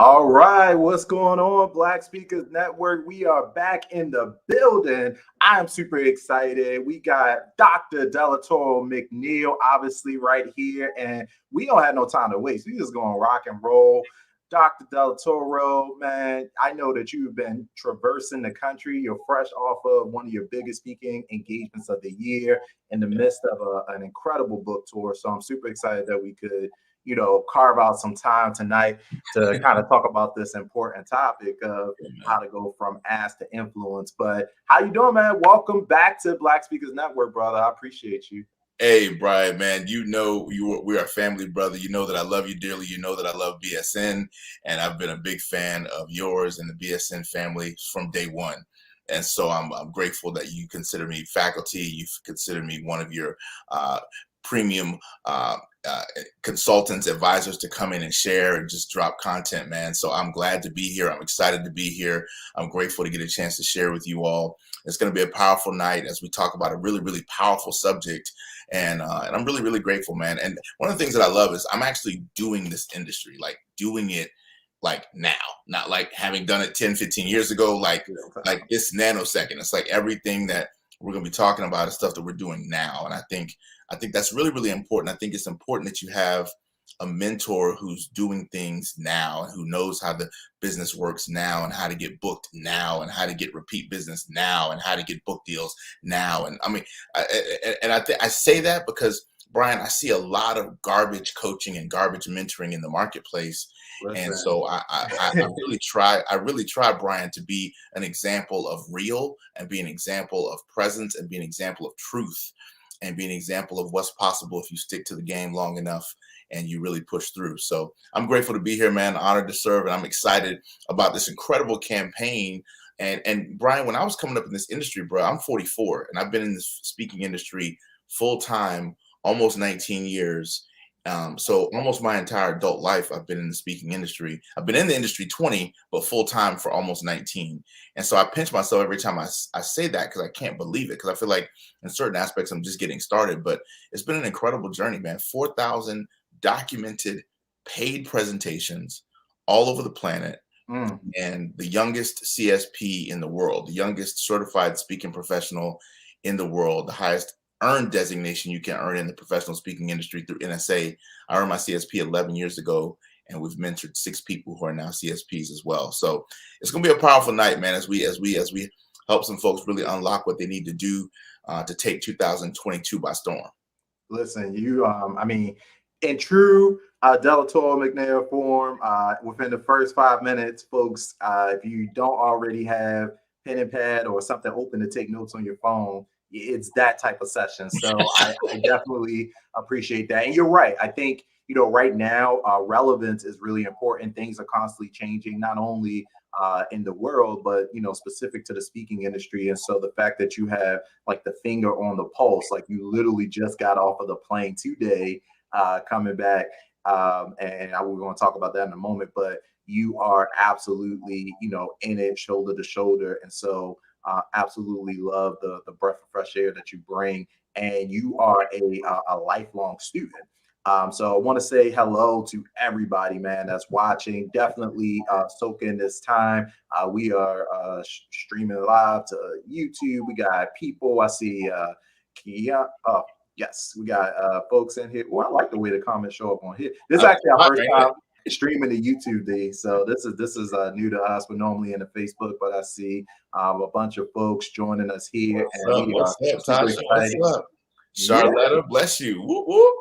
All right, what's going on, Black Speakers Network? We are back in the building. I'm super excited. We got Dr. Delatorro McNeal, obviously, right here, and we don't have no time to waste. We just gonna rock and roll. Dr. Delatorro, man, I know that you've been traversing the country. You're fresh off of one of your biggest speaking engagements of the year in the midst of an incredible book tour. So I'm super excited that we could, carve out some time tonight to kind of talk about this important topic of how to go from ask to influence. But how you doing, man? Welcome back to Black Speakers Network, brother. I appreciate you. Hey, Brian, man, we are family, brother. You know that I love you dearly. You know that I love BSN, and I've been a big fan of yours and the BSN family from day one. And so I'm grateful that you consider me faculty. You've considered me one of your premium consultants, advisors to come in and share and just drop content, man. So I'm glad to be here. I'm excited to be here. I'm grateful to get a chance to share with you all. It's going to be a powerful night as we talk about a really, really powerful subject. And I'm really, really grateful, man. And one of the things that I love is I'm actually doing this industry, like doing it like now, not like having done it 10, 15 years ago, like this nanosecond. It's like everything that we're going to be talking about is stuff that we're doing now. And I think that's really, really important. I think it's important that you have a mentor who's doing things now and who knows how the business works now and how to get booked now and how to get repeat business now and how to get book deals now. And I mean, I say that because, Brian, I see a lot of garbage coaching and garbage mentoring in the marketplace. Listen. And so I really try, Brian, to be an example of real and be an example of presence and be an example of truth and be an example of what's possible if you stick to the game long enough and you really push through. So I'm grateful to be here, man. Honored to serve. And I'm excited about this incredible campaign. And Brian, when I was coming up in this industry, bro, I'm 44 and I've been in this speaking industry full time, almost 19 years. So almost my entire adult life, I've been in the speaking industry. I've been in the industry 20, but full time for almost 19. And so I pinch myself every time I say that because I can't believe it. Because I feel like in certain aspects, I'm just getting started. But it's been an incredible journey, man. 4,000 documented paid presentations all over the planet. And the youngest CSP in the world, the youngest certified speaking professional in the world, the highest earned designation you can earn in the professional speaking industry through NSA. I earned my CSP 11 years ago, and we've mentored 6 people who are now CSPs as well. So it's going to be a powerful night, man, as we help some folks really unlock what they need to do to take 2022 by storm. Listen, in true Delatorro McNeal form, within the first 5 minutes, folks, if you don't already have pen and pad or something open to take notes on your phone, it's that type of session. So I definitely appreciate that. And you're right. I think, right now, relevance is really important. Things are constantly changing, not only in the world, but, specific to the speaking industry. And so the fact that you have like the finger on the pulse, like you literally just got off of the plane today, coming back. And we're going to talk about that in a moment, but you are absolutely, in it shoulder to shoulder. And so absolutely love the breath of fresh air that you bring. And you are a lifelong student. So I want to say hello to everybody, man, that's watching. Definitely soak in this time. We are streaming live to YouTube. We got people. I see Kia. Oh, yes, we got folks in here. Well, I like the way the comments show up on here. This is actually our first time streaming to YouTube, D. So this is new to us. We're normally in the Facebook, but I see a bunch of folks joining us here. What's up, Tasha? What's up? Charlotta, bless you. Whoop, whoop.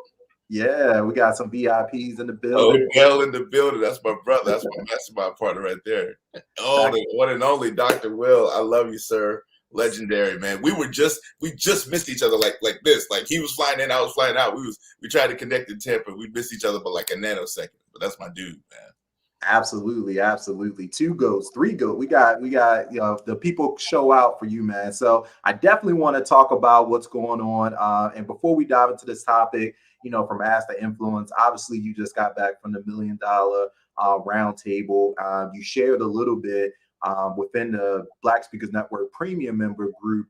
Yeah, we got some VIPs in the building. Will in the building. That's my brother. That's my mastermind partner right there. Oh, the one and only Dr. Will. I love you, sir. Legendary, man. We just missed each other like this. Like he was flying in, I was flying out. We tried to connect in Tampa. We missed each other by like a nanosecond. But that's my dude, man. Absolutely. 2 goats, 3 goats. We got the people show out for you, man. So I definitely want to talk about what's going on. And before we dive into this topic, from Ask to Influence, obviously you just got back from the $1 Million Roundtable. You shared a little bit within the Black Speakers Network Premium member group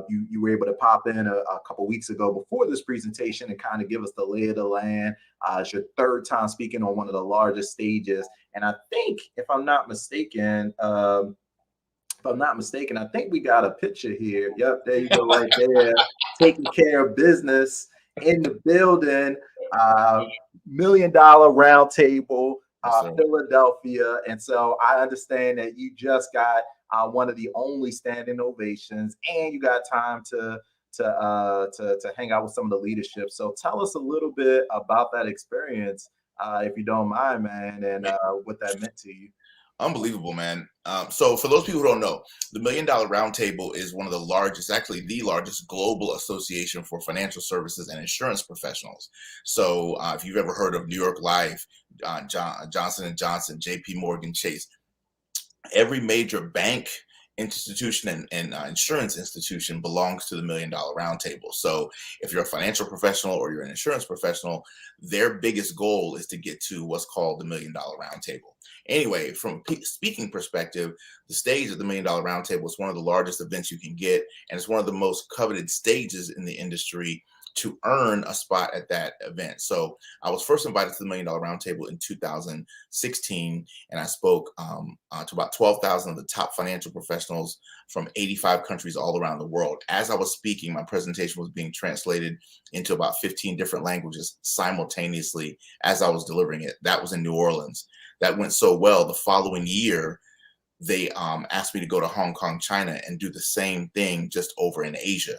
You were able to pop in a couple weeks ago before this presentation and kind of give us the lay of the land. It's your third time speaking on one of the largest stages, and I think, if I'm not mistaken, I think we got a picture here. Yep, there you go, right there. Taking care of business in the building. $1 million roundtable, Philadelphia. And so I understand that you just got one of the only standing ovations, and you got time to hang out with some of the leadership. So tell us a little bit about that experience, if you don't mind, man, and what that meant to you. Unbelievable, man. So for those people who don't know, the $1 Million Roundtable is one of the largest, actually the largest global association for financial services and insurance professionals. So if you've ever heard of New York Life, Johnson & Johnson, JP Morgan Chase, every major bank, institution, and insurance institution belongs to the $1 Million Roundtable. So if you're a financial professional or you're an insurance professional, their biggest goal is to get to what's called the $1 Million Roundtable. Anyway, from a speaking perspective, the stage of the $1 Million Roundtable is one of the largest events you can get, and it's one of the most coveted stages in the industry to earn a spot at that event. So I was first invited to the $1 Million Roundtable in 2016, and I spoke to about 12,000 of the top financial professionals from 85 countries all around the world. As I was speaking, my presentation was being translated into about 15 different languages simultaneously as I was delivering it. That was in New Orleans. That went so well. The following year, they asked me to go to Hong Kong, China, and do the same thing just over in Asia.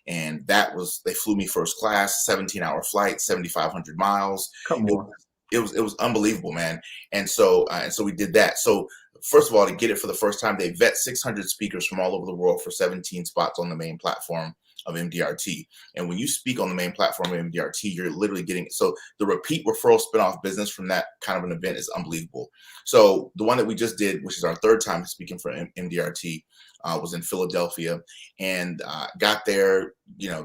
And that was, they flew me first class, 17-hour flight, 7,500 miles. Come on. It was unbelievable, man. And so we did that. So first of all, to get it for the first time, they vet 600 speakers from all over the world for 17 spots on the main platform of MDRT. And when you speak on the main platform of MDRT, you're literally getting, so the repeat referral spinoff business from that kind of an event is unbelievable. So the one that we just did, which is our third time speaking for MDRT, was in Philadelphia, and got there,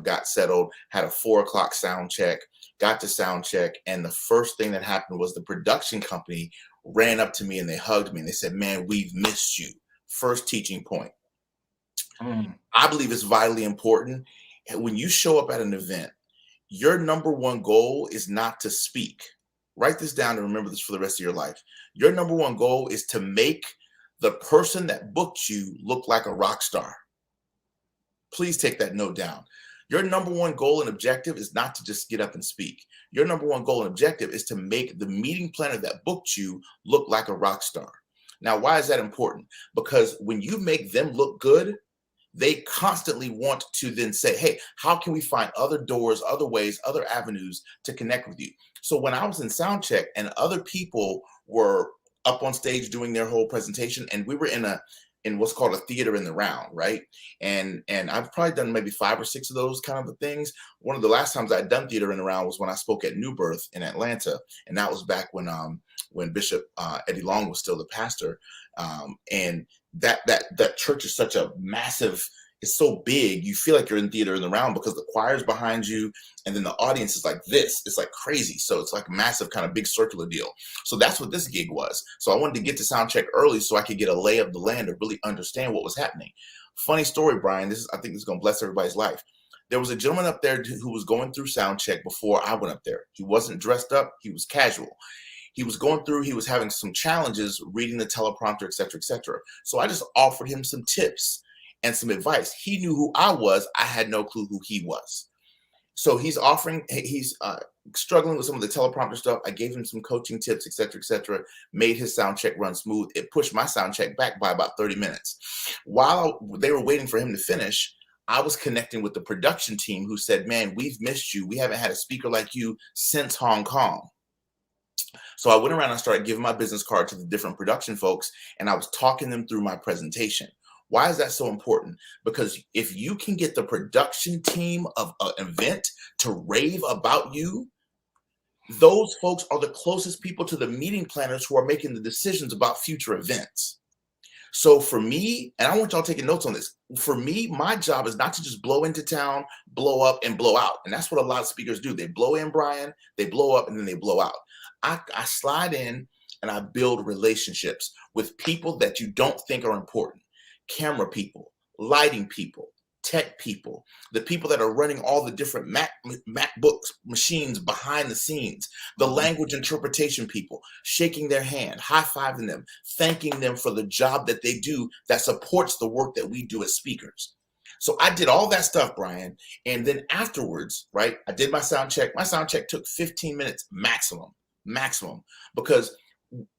got settled, had a 4:00 sound check, got to sound check. And the first thing that happened was the production company ran up to me and they hugged me and they said, "Man, we've missed you." First teaching point. I believe it's vitally important. When you show up at an event, your number one goal is not to speak. Write this down and remember this for the rest of your life. Your number one goal is to make the person that booked you look like a rock star. Please take that note down. Your number one goal and objective is not to just get up and speak. Your number one goal and objective is to make the meeting planner that booked you look like a rock star. Now, why is that important? Because when you make them look good, they constantly want to then say, "Hey, how can we find other doors, other ways, other avenues to connect with you?" So when I was in sound check and other people were up on stage doing their whole presentation, and we were in what's called a theater in the round, right? And I've probably done maybe 5 or 6 of those kind of things. One of the last times I'd done theater in the round was when I spoke at New Birth in Atlanta, and that was back when Bishop Eddie Long was still the pastor. And that church is such a massive, it's so big, you feel like you're in theater in the round because the choir's behind you, and then the audience is like this. It's like crazy. So it's like a massive kind of big circular deal. So that's what this gig was. So I wanted to get to sound check early so I could get a lay of the land to really understand what was happening. Funny story, Brian. I think this is going to bless everybody's life. There was a gentleman up there who was going through sound check before I went up there. He wasn't dressed up. He was casual. He was going through, he was having some challenges reading the teleprompter, et cetera, et cetera. So I just offered him some tips and some advice. He knew who I was. I had no clue who he was. So he's struggling with some of the teleprompter stuff. I gave him some coaching tips, et cetera, made his sound check run smooth. It pushed my sound check back by about 30 minutes. While they were waiting for him to finish, I was connecting with the production team who said, "Man, we've missed you. We haven't had a speaker like you since Hong Kong." So I went around and started giving my business card to the different production folks, and I was talking them through my presentation. Why is that so important? Because if you can get the production team of an event to rave about you, those folks are the closest people to the meeting planners who are making the decisions about future events. So for me, and I want y'all taking notes on this, for me, my job is not to just blow into town, blow up, and blow out. And that's what a lot of speakers do. They blow in, Brian, they blow up, and then they blow out. I slide in and I build relationships with people that you don't think are important. Camera people, lighting people, tech people, the people that are running all the different MacBooks machines behind the scenes, the language interpretation people, shaking their hand, high-fiving them, thanking them for the job that they do that supports the work that we do as speakers. So I did all that stuff, Brian. And then afterwards, right, I did my sound check. My sound check took 15 minutes maximum, because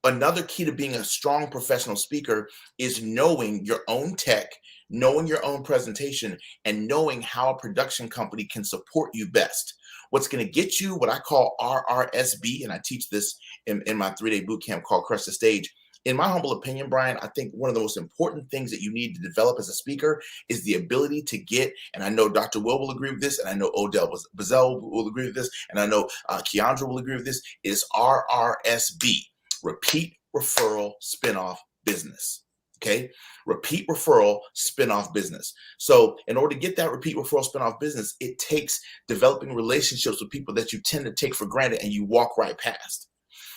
another key to being a strong professional speaker is knowing your own tech, knowing your own presentation, and knowing how a production company can support you best. What's going to get you what I call RRSB, and I teach this in my 3-day boot camp called Crush the Stage. In my humble opinion, Brian, I think one of the most important things that you need to develop as a speaker is the ability to get, and I know Dr. Will agree with this, and I know Odell Bazell will agree with this, and I know Keandra will agree with this, is RRSB, repeat, referral, spinoff business. Okay, repeat, referral, spinoff business. So in order to get that repeat, referral, spinoff business, it takes developing relationships with people that you tend to take for granted and you walk right past.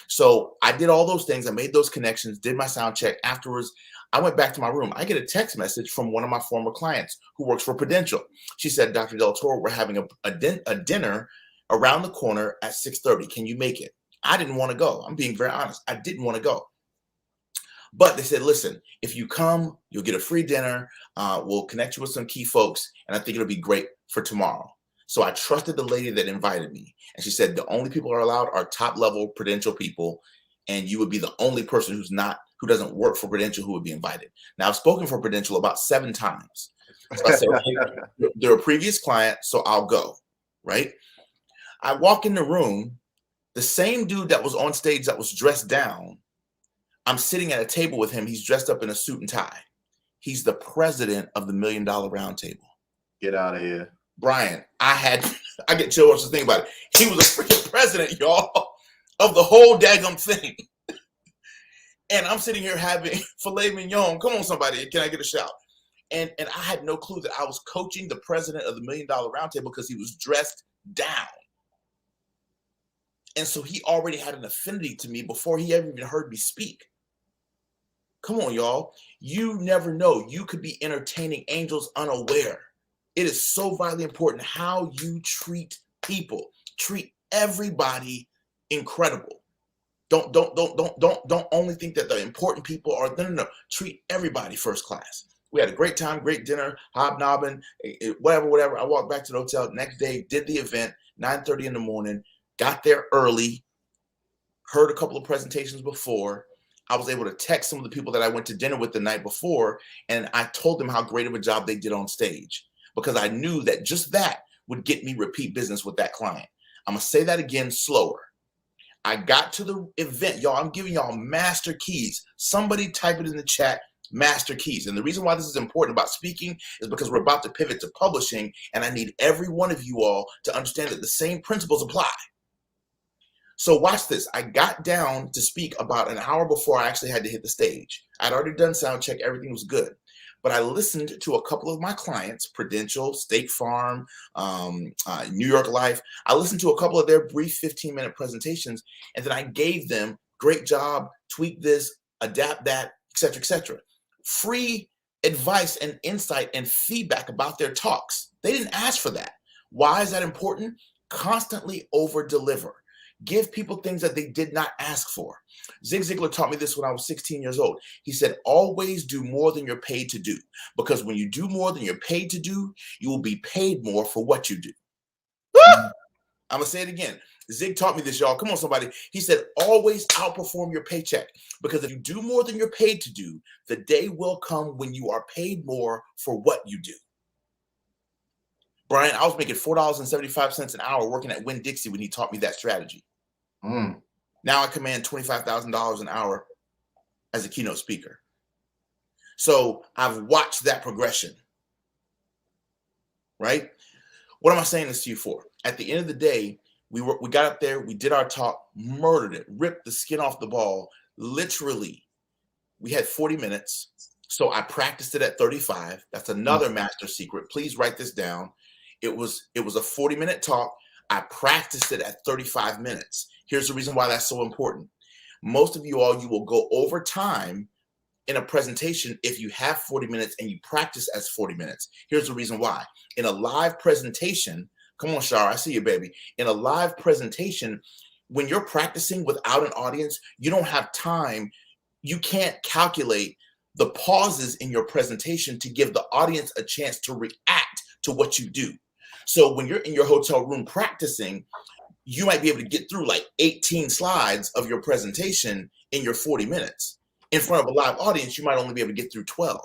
So I did all those things. I made those connections, did my sound check. Afterwards, I went back to my room. I get a text message from one of my former clients who works for Prudential. She said, Dr. Delatorro, we're having a dinner around the corner at 6:30. Can you make it? I didn't want to go. I'm being very honest. I didn't want to go. But they said, listen, if you come, you'll get a free dinner. We'll connect you with some key folks. And I think it'll be great for tomorrow. So I trusted the lady that invited me. And she said, the only people who are allowed are top level Prudential people. And you would be the only person who doesn't work for Prudential who would be invited. Now, I've spoken for Prudential about 7 times. So I said, okay, they're a previous client, so I'll go, right? I walk in the room. The same dude that was on stage that was dressed down, I'm sitting at a table with him. He's dressed up in a suit and tie. He's the president of the $1 Million Roundtable. Get out of here. Brian, I get chills just think about it. He was a freaking president, y'all, of the whole daggum thing. And I'm sitting here having filet mignon. Come on, somebody. Can I get a shout? And I had no clue that I was coaching the president of the $1 Million Roundtable because he was dressed down. And so he already had an affinity to me before he ever even heard me speak. Come on, y'all. You never know. You could be entertaining angels unaware. It is so vitally important how you treat people. Treat everybody incredible. Don't only think that the important people are, no. Treat everybody first class. We had a great time, great dinner, hobnobbing, whatever. I walked back to the hotel next day, did the event, 9:30 in the morning, got there early, heard a couple of presentations before. I was able to text some of the people that I went to dinner with the night before, and I told them how great of a job they did on stage because I knew that just that would get me repeat business with that client. I'm going to say that again slower. I got to the event, y'all. I'm giving y'all master keys. Somebody type it in the chat, master keys. And the reason why this is important about speaking is because we're about to pivot to publishing, and I need every one of you all to understand that the same principles apply. So watch this. I got down to speak about an hour before I actually had to hit the stage. I'd already done sound check. Everything was good. But I listened to a couple of my clients, Prudential, State Farm, New York Life. I listened to a couple of their brief 15-minute presentations, and then I gave them, great job, tweak this, adapt that, et cetera. Free advice and insight and feedback about their talks. They didn't ask for that. Why is that important? Constantly over-deliver. Give people things that they did not ask for. Zig Ziglar taught me this when I was 16 years old. He said, always do more than you're paid to do. Because when you do more than you're paid to do, you will be paid more for what you do. I'm going to say it again. Zig taught me this, y'all. Come on, somebody. He said, always outperform your paycheck. Because if you do more than you're paid to do, the day will come when you are paid more for what you do. Brian, I was making $4.75 an hour working at Winn-Dixie when he taught me that strategy. Now I command $25,000 an hour as a keynote speaker. So I've watched that progression, right? What am I saying this to you for? At the end of the day, we got up there, we did our talk, murdered it, ripped the skin off the ball. Literally, we had 40 minutes. So I practiced it at 35. That's another master secret. Please write this down. It was a 40-minute talk. I practiced it at 35 minutes. Here's the reason why that's so important. Most of you all, you will go over time in a presentation if you have 40 minutes and you practice as 40 minutes. Here's the reason why. In a live presentation, come on, Shar, I see you, baby. In a live presentation, when you're practicing without an audience, you don't have time. You can't calculate the pauses in your presentation to give the audience a chance to react to what you do. So when you're in your hotel room practicing, you might be able to get through like 18 slides of your presentation in your 40 minutes. In front of a live audience, you might only be able to get through 12.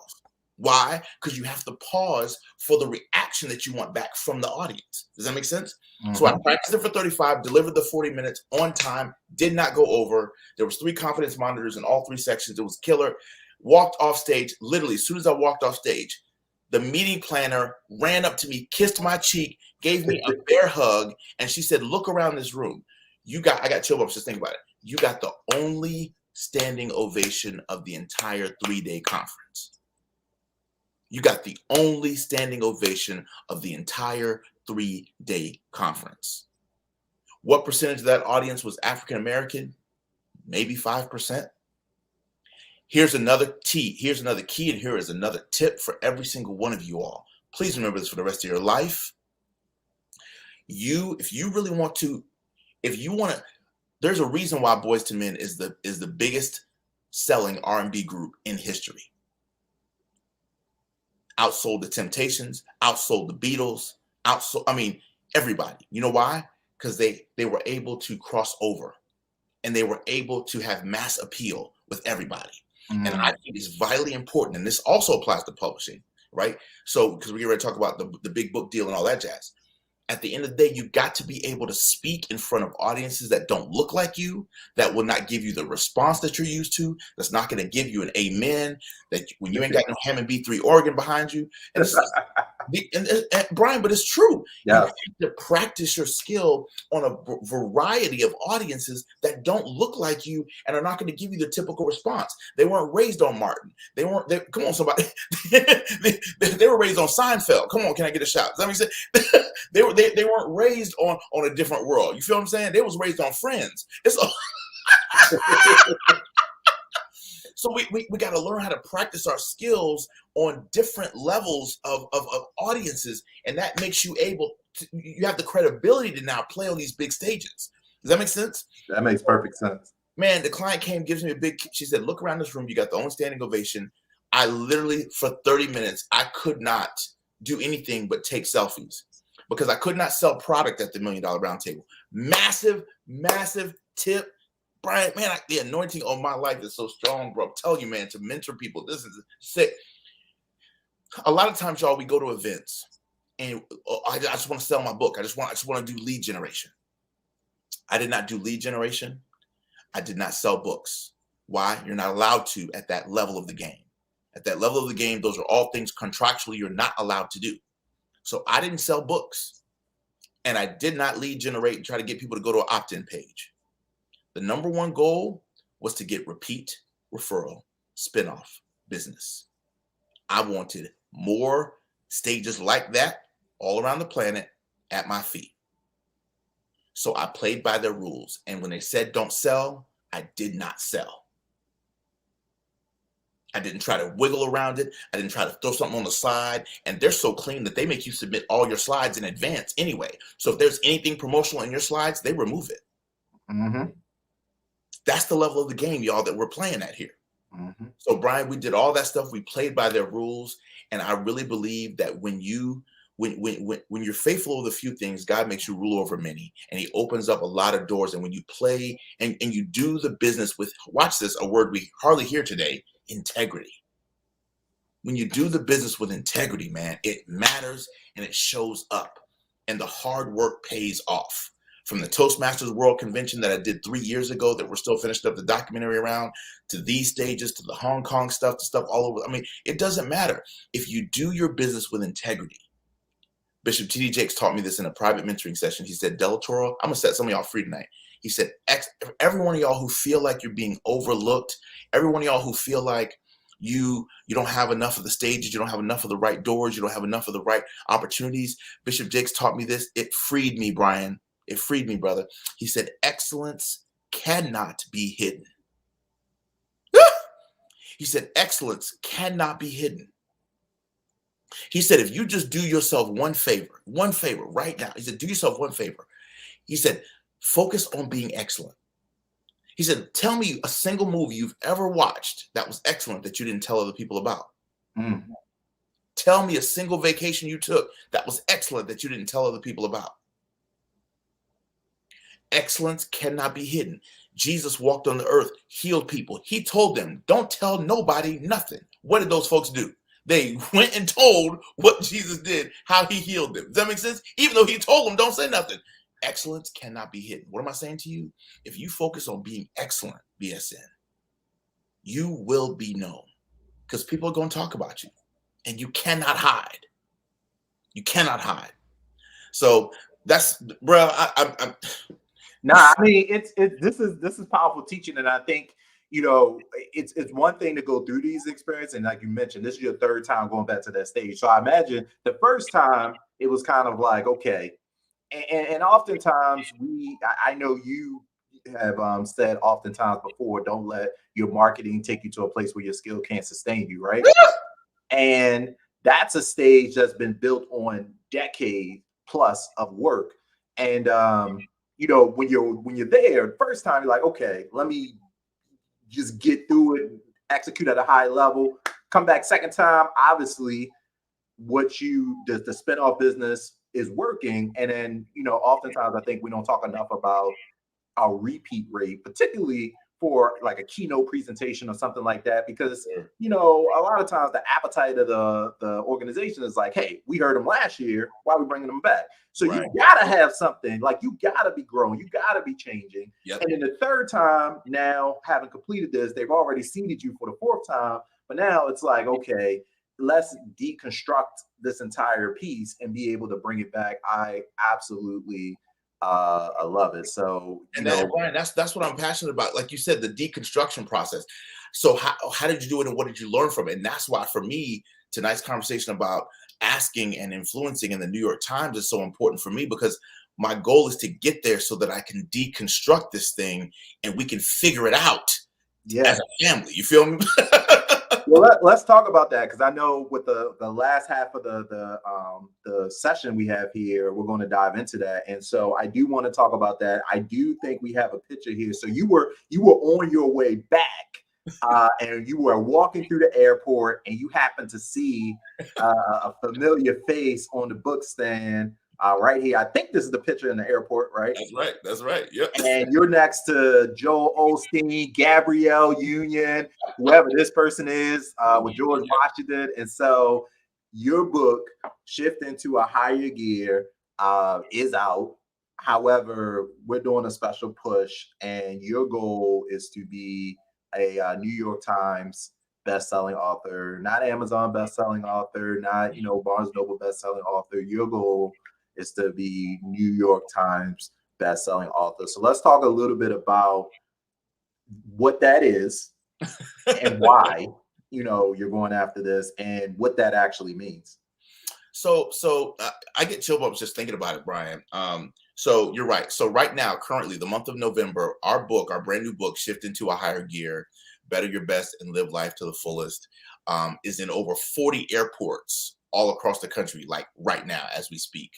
Why? Because you have to pause for the reaction that you want back from the audience. Does that make sense? Mm-hmm. So I practiced it for 35, delivered the 40 minutes on time, did not go over. There was 3 confidence monitors in all 3 sections. It was killer. Walked off stage. Literally, as soon as I walked off stage, the meeting planner ran up to me, kissed my cheek, gave me a bear hug, and she said, "Look around this room. I got chill bumps just think about it. You got the only standing ovation of the entire 3-day conference. You got the only standing ovation of the entire 3-day conference." What percentage of that audience was African American? Maybe 5%. Here's another key, and here is another tip for every single one of you all. Please remember this for the rest of your life. If you want to, there's a reason why Boyz II Men is the biggest selling R&B group in history. Outsold the Temptations, outsold the Beatles, everybody. You know why? Because they were able to cross over, and they were able to have mass appeal with everybody. Mm-hmm. And I think it's vitally important, and this also applies to publishing, right? So, because we're going to talk about the big book deal and all that jazz. At the end of the day, you got to be able to speak in front of audiences that don't look like you, that will not give you the response that you're used to, that's not going to give you an amen, that when you ain't got no Hammond B3 organ behind you. And Brian, but it's true. Yeah. You have to practice your skill on a variety of audiences that don't look like you and are not going to give you the typical response. They weren't raised on Martin. Come on, somebody. they were raised on Seinfeld. Come on, can I get a shout? Does that make sense? They weren't raised on a different world. You feel what I'm saying? They was raised on Friends. So we got to learn how to practice our skills on different levels of audiences, and that makes you you have the credibility to now play on these big stages. Does that make sense? That makes perfect sense. Man, the client gives me she said, "Look around this room. You got the only standing ovation." I literally, for 30 minutes, I could not do anything but take selfies, because I could not sell product at the $1 Million Roundtable. Massive, massive tip. Brian, man, the anointing on my life is so strong, bro. I'm telling you, man, to mentor people, this is sick. A lot of times, y'all, we go to events, and I just want to sell my book. I just want to do lead generation. I did not do lead generation. I did not sell books. Why? You're not allowed to at that level of the game. At that level of the game, those are all things contractually you're not allowed to do. So I didn't sell books, and I did not lead generate and try to get people to go to an opt-in page. The number one goal was to get repeat, referral, spinoff business. I wanted more stages like that all around the planet at my feet. So I played by their rules. And when they said don't sell, I did not sell. I didn't try to wiggle around it. I didn't try to throw something on the side. And they're so clean that they make you submit all your slides in advance anyway. So if there's anything promotional in your slides, they remove it. Mm-hmm. That's the level of the game, y'all, that we're playing at here. Mm-hmm. So, Brian, we did all that stuff. We played by their rules. And I really believe that when you're faithful with a few things, God makes you rule over many. And he opens up a lot of doors. And when you play and you do the business with, watch this, a word we hardly hear today, integrity. When you do the business with integrity, man, it matters and it shows up. And the hard work pays off. From the Toastmasters World Convention that I did 3 years ago that we're still finishing up the documentary around, to these stages, to the Hong Kong stuff, to stuff all over. I mean, it doesn't matter. If you do your business with integrity. Bishop T.D. Jakes taught me this in a private mentoring session. He said, Delatorro, I'm going to set some of y'all free tonight. He said, every one of y'all who feel like you're being overlooked, every one of y'all who feel like you don't have enough of the stages, you don't have enough of the right doors, you don't have enough of the right opportunities. Bishop Jakes taught me this. It freed me, Brian. It freed me, brother. He said, excellence cannot be hidden. He said, excellence cannot be hidden. He said, if you just do yourself one favor right now, he said, do yourself one favor. He said, focus on being excellent. He said, tell me a single movie you've ever watched that was excellent that you didn't tell other people about. Mm. Tell me a single vacation you took that was excellent that you didn't tell other people about. Excellence cannot be hidden. Jesus walked on the earth, healed people. He told them, don't tell nobody nothing. What did those folks do? They went and told what Jesus did, how he healed them. Does that make sense? Even though he told them, don't say nothing. Excellence cannot be hidden. What am I saying to you? If you focus on being excellent, BSN, you will be known because people are going to talk about you and you cannot hide. You cannot hide. So that's, bro, Nah, I mean, this is powerful teaching, and I think, you know, it's one thing to go through these experiences, and like you mentioned, this is your third time going back to that stage. So I imagine the first time it was kind of like, okay, and oftentimes I know you have said oftentimes before, don't let your marketing take you to a place where your skill can't sustain you, right? And that's a stage that's been built on decades plus of work, and you know, when you're there, first time you're like, okay, let me just get through it, execute at a high level. Come back second time, obviously, the spinoff business is working, and then, you know, oftentimes I think we don't talk enough about our repeat rate, particularly for like a keynote presentation or something like that, because, you know, a lot of times the appetite of the organization is like, hey, we heard them last year, why are we bringing them back? So you gotta have something, like you gotta be growing, you gotta be changing. Yep. And then the third time, now having completed this, they've already seated you for the fourth time, but now it's like, okay, let's deconstruct this entire piece and be able to bring it back. I absolutely I love it. So, Brian, that's what I'm passionate about. Like you said, the deconstruction process. So how did you do it, and what did you learn from it? And that's why, for me, tonight's conversation about asking and influencing in the New York Times is so important for me, because my goal is to get there so that I can deconstruct this thing and we can figure it out as a family. You feel me? Well, let's talk about that, because I know with the last half of the session we have here, we're going to dive into that, and so I do want to talk about that. I do think we have a picture here. So you were on your way back, and you were walking through the airport, and you happened to see a familiar face on the book stand. Right here. I think this is the picture in the airport, right? That's right. Yep. And you're next to Joel Osteen, Gabrielle Union, whoever this person is, with George Washington. And so your book, Shift into a Higher Gear, is out. However, we're doing a special push, and your goal is to be a New York Times best-selling author, not Amazon best-selling author, not, you know, Barnes Noble best-selling author. Your goal is to be New York Times best-selling author. So let's talk a little bit about what that is and why, you know, you're going after this and what that actually means. So I get chill bumps just thinking about it, Brian. So you're right. So right now, currently, the month of November, our brand new book, Shift into a Higher Gear, Better Your Best and Live Life to the Fullest, is in over 40 airports all across the country, like right now as we speak.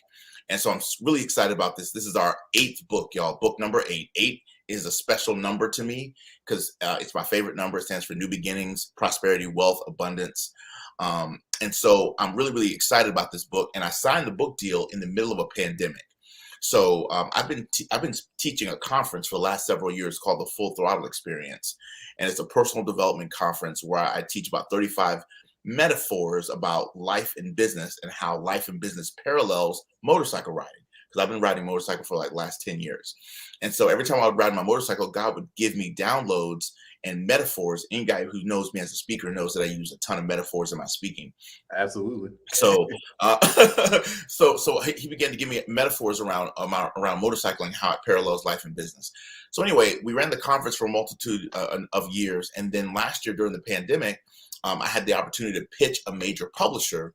And so I'm really excited about this. This is our 8th book, y'all. Book number 8. 8 is a special number to me because it's my favorite number. It stands for new beginnings, prosperity, wealth, abundance. And so I'm really, really excited about this book. And I signed the book deal in the middle of a pandemic. So I've been teaching a conference for the last several years called the Full Throttle Experience. And it's a personal development conference where I teach about 35 metaphors about life and business and how life and business parallels motorcycle riding, because I've been riding motorcycle for like last 10 years. And so every time I would ride my motorcycle, God would give me downloads and metaphors. Any guy who knows me as a speaker knows that I use a ton of metaphors in my speaking. Absolutely. So so he began to give me metaphors around motorcycling, how it parallels life and business. So anyway, we ran the conference for a multitude of years. And then last year during the pandemic, I had the opportunity to pitch a major publisher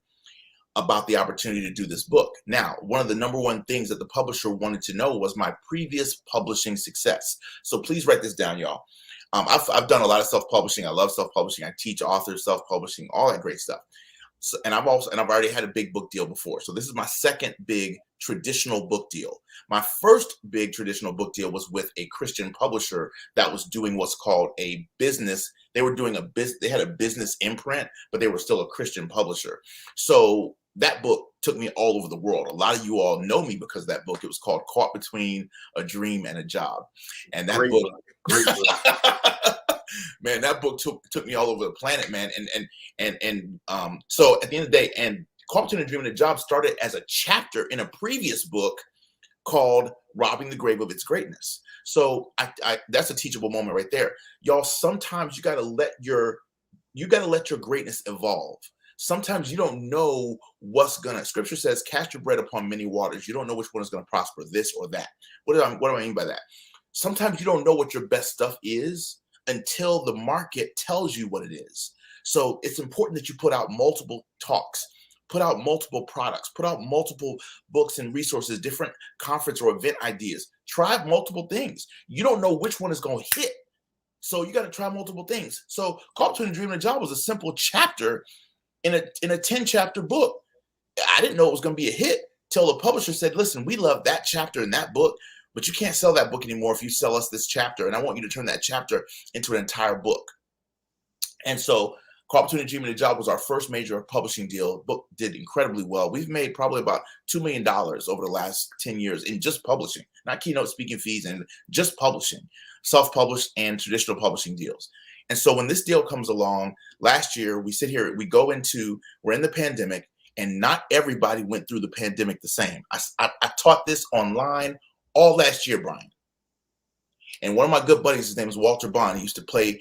about the opportunity to do this book. Now, one of the number one things that the publisher wanted to know was my previous publishing success. So please write this down, y'all. I've done a lot of self-publishing. I love self-publishing. I teach authors self-publishing, all that great stuff. So, and I've already had a big book deal before. So this is my second big traditional book deal. My first big traditional book deal was with a Christian publisher that was doing what's called a business. They were doing they had a business imprint, but they were still a Christian publisher. So that book took me all over the world. A lot of you all know me because of that book. It was called Caught Between a Dream and a Job. And that Great book. Man, that book took me all over the planet, man. So at the end of the day, and Caught Between a Dream and a Job started as a chapter in a previous book called Robbing the Grave of Its Greatness. So that's a teachable moment right there. Y'all, sometimes you gotta let your greatness evolve. Sometimes you don't know Scripture says, cast your bread upon many waters. You don't know which one is gonna prosper, this or that. What do I mean by that? Sometimes you don't know what your best stuff is until the market tells you what it is. So it's important that you put out multiple talks, put out multiple products, put out multiple books and resources, different conference or event ideas. Try multiple things. You don't know which one is going to hit. So you got to try multiple things. So Caught Between a Dream and a Job was a simple chapter in a 10-chapter book. I didn't know it was going to be a hit till the publisher said, listen, we love that chapter in that book, but you can't sell that book anymore if you sell us this chapter. And I want you to turn that chapter into an entire book. And so Caught Between a Dream and a Job was our first major publishing deal. The book did incredibly well. We've made probably about $2 million over the last 10 years in just publishing, not keynote speaking fees, and just publishing, self-published and traditional publishing deals. And so when this deal comes along, last year, we're in the pandemic, and not everybody went through the pandemic the same. I taught this online all last year, Brian. And one of my good buddies, his name is Walter Bond. He used to play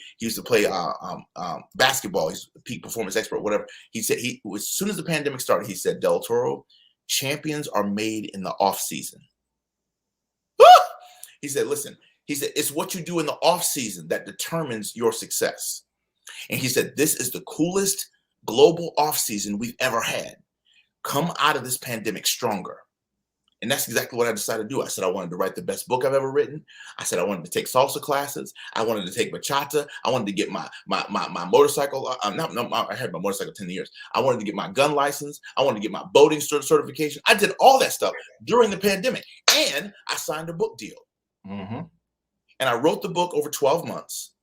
basketball. He's a peak performance expert, whatever. He said as soon as the pandemic started, he said, Delatorro, champions are made in the off season. He said, listen, it's what you do in the off season that determines your success. And he said, this is the coolest global off season we've ever had. Come out of this pandemic stronger. And that's exactly what I decided to do. I said I wanted to write the best book I've ever written. I said I wanted to take salsa classes. I wanted to take bachata. I wanted to get my motorcycle. I had my motorcycle 10 years. I wanted to get my gun license. I wanted to get my boating certification. I did all that stuff during the pandemic. And I signed a book deal. Mm-hmm. And I wrote the book over 12 months.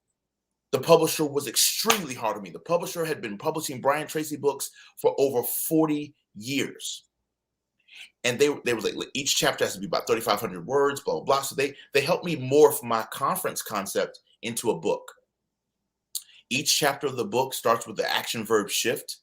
The publisher was extremely hard on me. The publisher had been publishing Brian Tracy books for over 40 years. And they was like, each chapter has to be about 3,500 words, blah, blah, blah. So they helped me morph my conference concept into a book. Each chapter of the book starts with the action verb shift.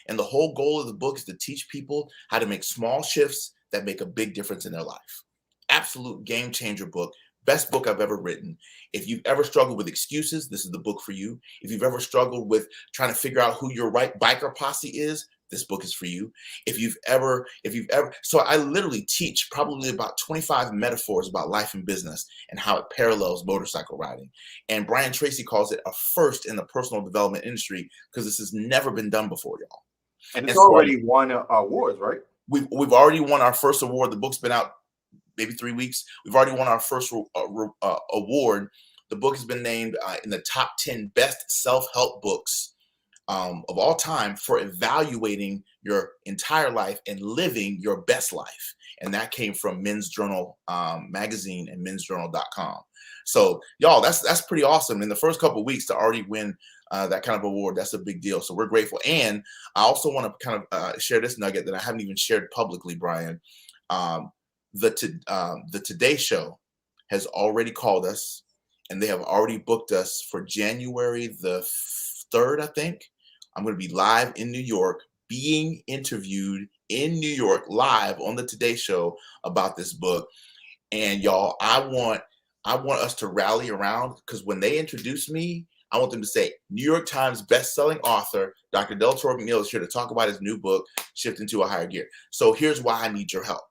And the whole goal of the book is to teach people how to make small shifts that make a big difference in their life. Absolute game changer book. Best book I've ever written. If you've ever struggled with excuses, this is the book for you. If you've ever struggled with trying to figure out who your right biker posse is, this book is for you. So I literally teach probably about 25 metaphors about life and business and how it parallels motorcycle riding. And Brian Tracy calls it a first in the personal development industry because this has never been done before, y'all. And it's already won awards, right? We've already won our first award. The book's been out maybe 3 weeks. We've already won our first award. The book has been named in the top 10 best self-help books of all time for evaluating your entire life and living your best life. And that came from Men's Journal magazine and mensjournal.com. So y'all, that's pretty awesome. In the first couple of weeks to already win that kind of award, that's a big deal. So we're grateful. And I also want to kind of share this nugget that I haven't even shared publicly, Brian. The Today Show has already called us, and they have already booked us for January the 3rd, I think. I'm going to be live in New York, being interviewed in New York live on the Today Show about this book. And y'all, I want us to rally around, because when they introduce me, I want them to say, New York Times bestselling author, Dr. Delatorro McNeal is here to talk about his new book, Shifting to a Higher Gear. So here's why I need your help.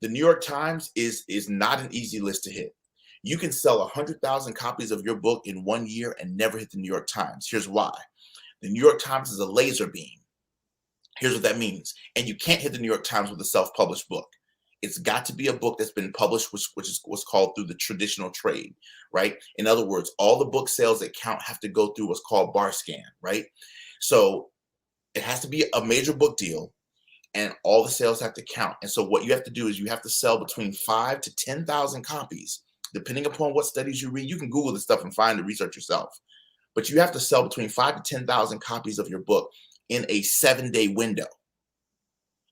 The New York Times is not an easy list to hit. You can sell 100,000 copies of your book in 1 year and never hit the New York Times. Here's why. The New York Times is a laser beam. Here's what that means. And you can't hit the New York Times with a self-published book. It's got to be a book that's been published, which is what's called through the traditional trade, right? In other words, all the book sales that count have to go through what's called bar scan, right? So it has to be a major book deal, and all the sales have to count. And so what you have to do is you have to sell between 5 to 10,000 copies, depending upon what studies you read. You can Google this stuff and find the research yourself. But you have to sell between 5 to 10,000 copies of your book in a 7-day window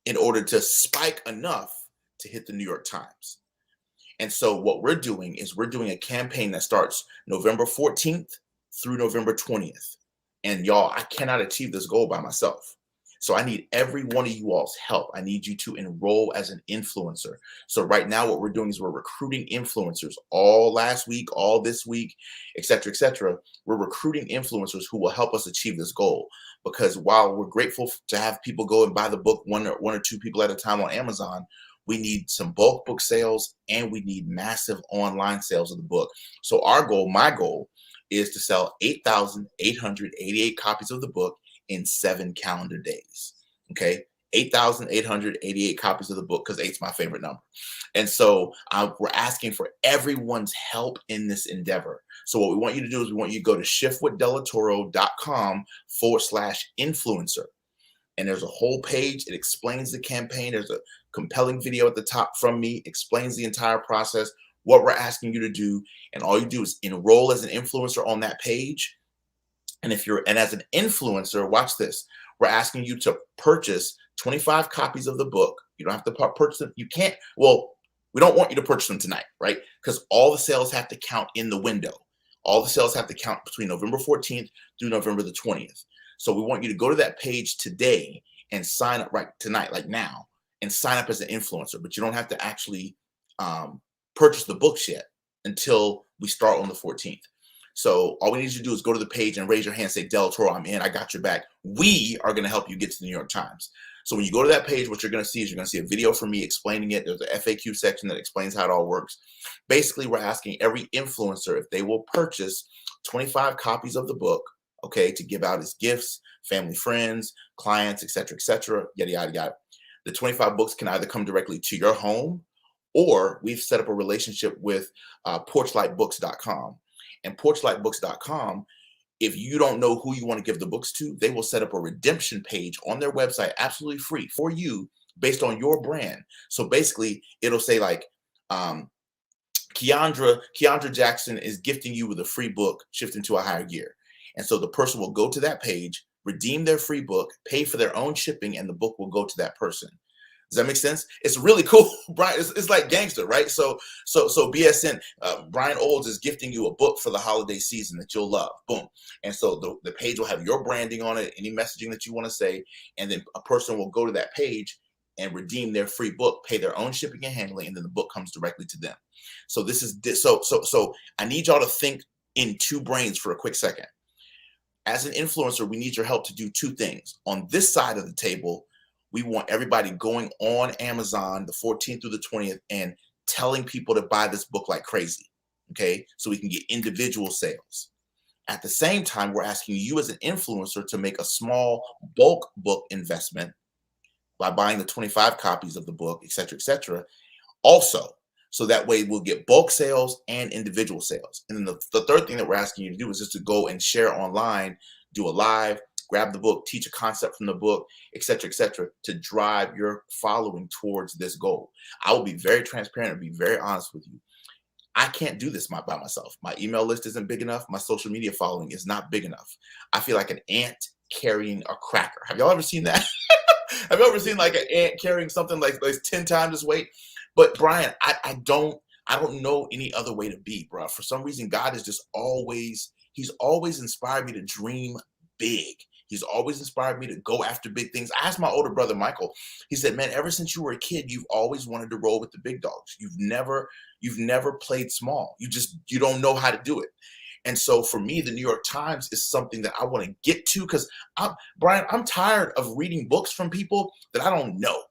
in order to spike enough to hit the New York Times. And so what we're doing is we're doing a campaign that starts November 14th through November 20th. And y'all, I cannot achieve this goal by myself. So I need every one of you all's help. I need you to enroll as an influencer. So right now what we're doing is we're recruiting influencers all last week, all this week, et cetera, et cetera. We're recruiting influencers who will help us achieve this goal. Because while we're grateful to have people go and buy the book, one or two people at a time on Amazon, we need some bulk book sales, and we need massive online sales of the book. So our goal, my goal, is to sell 8,888 copies of the book in 7 calendar days. Okay, 8,888 copies of the book, because 8's my favorite number. And so we're asking for everyone's help in this endeavor. So what we want you to do is we want you to go to shiftwithdelatorro.com/influencer. And there's a whole page. It explains the campaign. There's a compelling video at the top from me, explains the entire process, what we're asking you to do. And all you do is enroll as an influencer on that page. And as an influencer, watch this. We're asking you to purchase 25 copies of the book. You don't have to purchase them. You can't. Well, we don't want you to purchase them tonight, right? Because all the sales have to count in the window. All the sales have to count between November 14th through November the 20th. So we want you to go to that page today and sign up right tonight, like now, and sign up as an influencer. But you don't have to actually purchase the books yet until we start on the 14th. So all we need you to do is go to the page and raise your hand, say, Delatorro, I'm in, I got your back. We are going to help you get to the New York Times. So when you go to that page, what you're going to see is you're going to see a video from me explaining it. There's an FAQ section that explains how it all works. Basically, we're asking every influencer if they will purchase 25 copies of the book, okay, to give out as gifts, family, friends, clients, et cetera, yada, yada, yada. The 25 books can either come directly to your home, or we've set up a relationship with porchlightbooks.com. And porchlightbooks.com, if you don't know who you want to give the books to, they will set up a redemption page on their website, absolutely free for you, based on your brand. So basically, it'll say like, Keandra Jackson is gifting you with a free book, Shifting to a Higher Gear. And so the person will go to that page, redeem their free book, pay for their own shipping, and the book will go to that person. Does that make sense? It's really cool, Brian. It's like gangster, right? So BSN, Brian Olds is gifting you a book for the holiday season that you'll love. Boom. And so the page will have your branding on it, any messaging that you want to say, and then a person will go to that page and redeem their free book, pay their own shipping and handling, and then the book comes directly to them. So this is so I need y'all to think in two brains for a quick second. As an influencer, we need your help to do two things. On this side of the table, we want everybody going on Amazon the 14th through the 20th and telling people to buy this book like crazy, okay? So we can get individual sales. At the same time, we're asking you as an influencer to make a small bulk book investment by buying the 25 copies of the book, et cetera, also. So that way we'll get bulk sales and individual sales. And then the third thing that we're asking you to do is just to go and share online, do a live, grab the book, teach a concept from the book, et cetera, to drive your following towards this goal. I will be very transparent and be very honest with you. I can't do this by myself. My email list isn't big enough. My social media following is not big enough. I feel like an ant carrying a cracker. Have y'all ever seen that? Have you ever seen like an ant carrying something like 10 times its weight? But Brian, I don't know any other way to be, bro. For some reason, God is just he's always inspired me to dream big. He's always inspired me to go after big things. I asked my older brother, Michael, he said, man, ever since you were a kid, you've always wanted to roll with the big dogs. You've never played small. You don't know how to do it. And so for me, the New York Times is something that I want to get to because Brian, I'm tired of reading books from people that I don't know.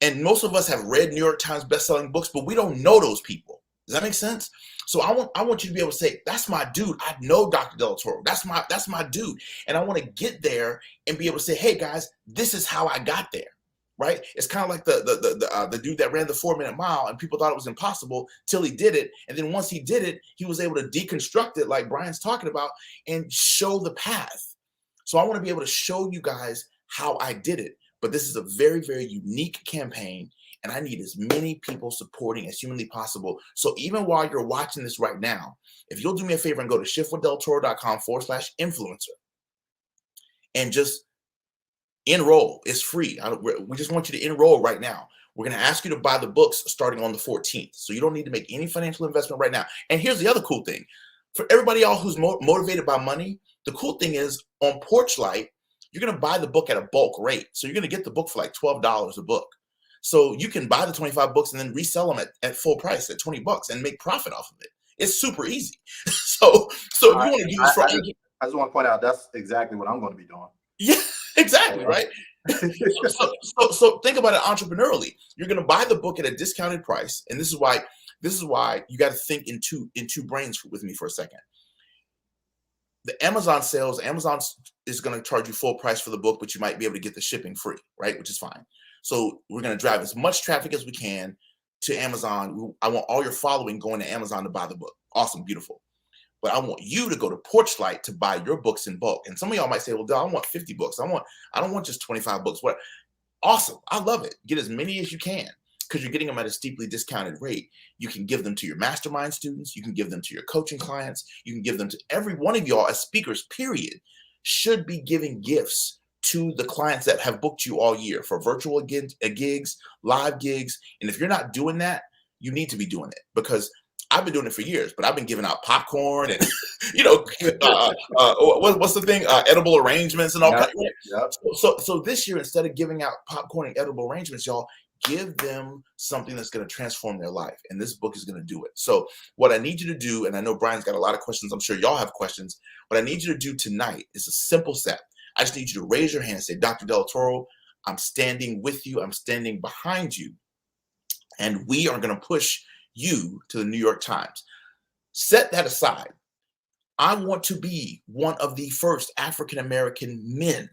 And most of us have read New York Times bestselling books, but we don't know those people. Does that make sense? So I want you to be able to say, that's my dude. I know Dr. Delatorro. That's my dude. And I want to get there and be able to say, hey guys, this is how I got there. Right? It's kind of like the dude that ran the 4-minute mile, and people thought it was impossible till he did it. And then once he did it, he was able to deconstruct it, like Brian's talking about, and show the path. So I want to be able to show you guys how I did it. But this is a very, very unique campaign, and I need as many people supporting as humanly possible. So even while you're watching this right now, if you'll do me a favor and go to shiftwithdelatorro.com/influencer and just enroll. It's free. We just want you to enroll right now. We're going to ask you to buy the books starting on the 14th. So you don't need to make any financial investment right now. And here's the other cool thing. For everybody else who's motivated by money, the cool thing is on Porchlight, you're going to buy the book at a bulk rate. So you're going to get the book for like $12 a book. So you can buy the 25 books and then resell them at full price at $20 and make profit off of it. It's super easy. so if you want to use I just want to point out that's exactly what I'm going to be doing. Yeah. Exactly, right? so think about it entrepreneurially. You're going to buy the book at a discounted price, and this is why you got to think in two brains with me for a second. The Amazon sales, Amazon is going to charge you full price for the book, but you might be able to get the shipping free, right? Which is fine. So we're going to drive as much traffic as we can to Amazon. I want all your following going to Amazon to buy the book. Awesome, beautiful. But I want you to go to Porchlight to buy your books in bulk. And some of y'all might say, well, I want 50 books. I don't want just 25 books. What? Awesome. I love it. Get as many as you can because you're getting them at a steeply discounted rate. You can give them to your mastermind students. You can give them to your coaching clients. You can give them to every one of y'all as speakers, period, should be giving gifts to the clients that have booked you all year for virtual gigs, live gigs. And if you're not doing that, you need to be doing it because I've been doing it for years, but I've been giving out popcorn and, what's the thing? Edible arrangements and all kinds. Yep. So this year, instead of giving out popcorn and edible arrangements, y'all give them something that's going to transform their life. And this book is going to do it. So what I need you to do, and I know Brian's got a lot of questions. I'm sure y'all have questions. What I need you to do tonight is a simple step. I just need you to raise your hand and say, Dr. Delatorro, I'm standing with you. I'm standing behind you. And we are going to push you to the New York Times. Set that aside. I want to be one of the first African-American men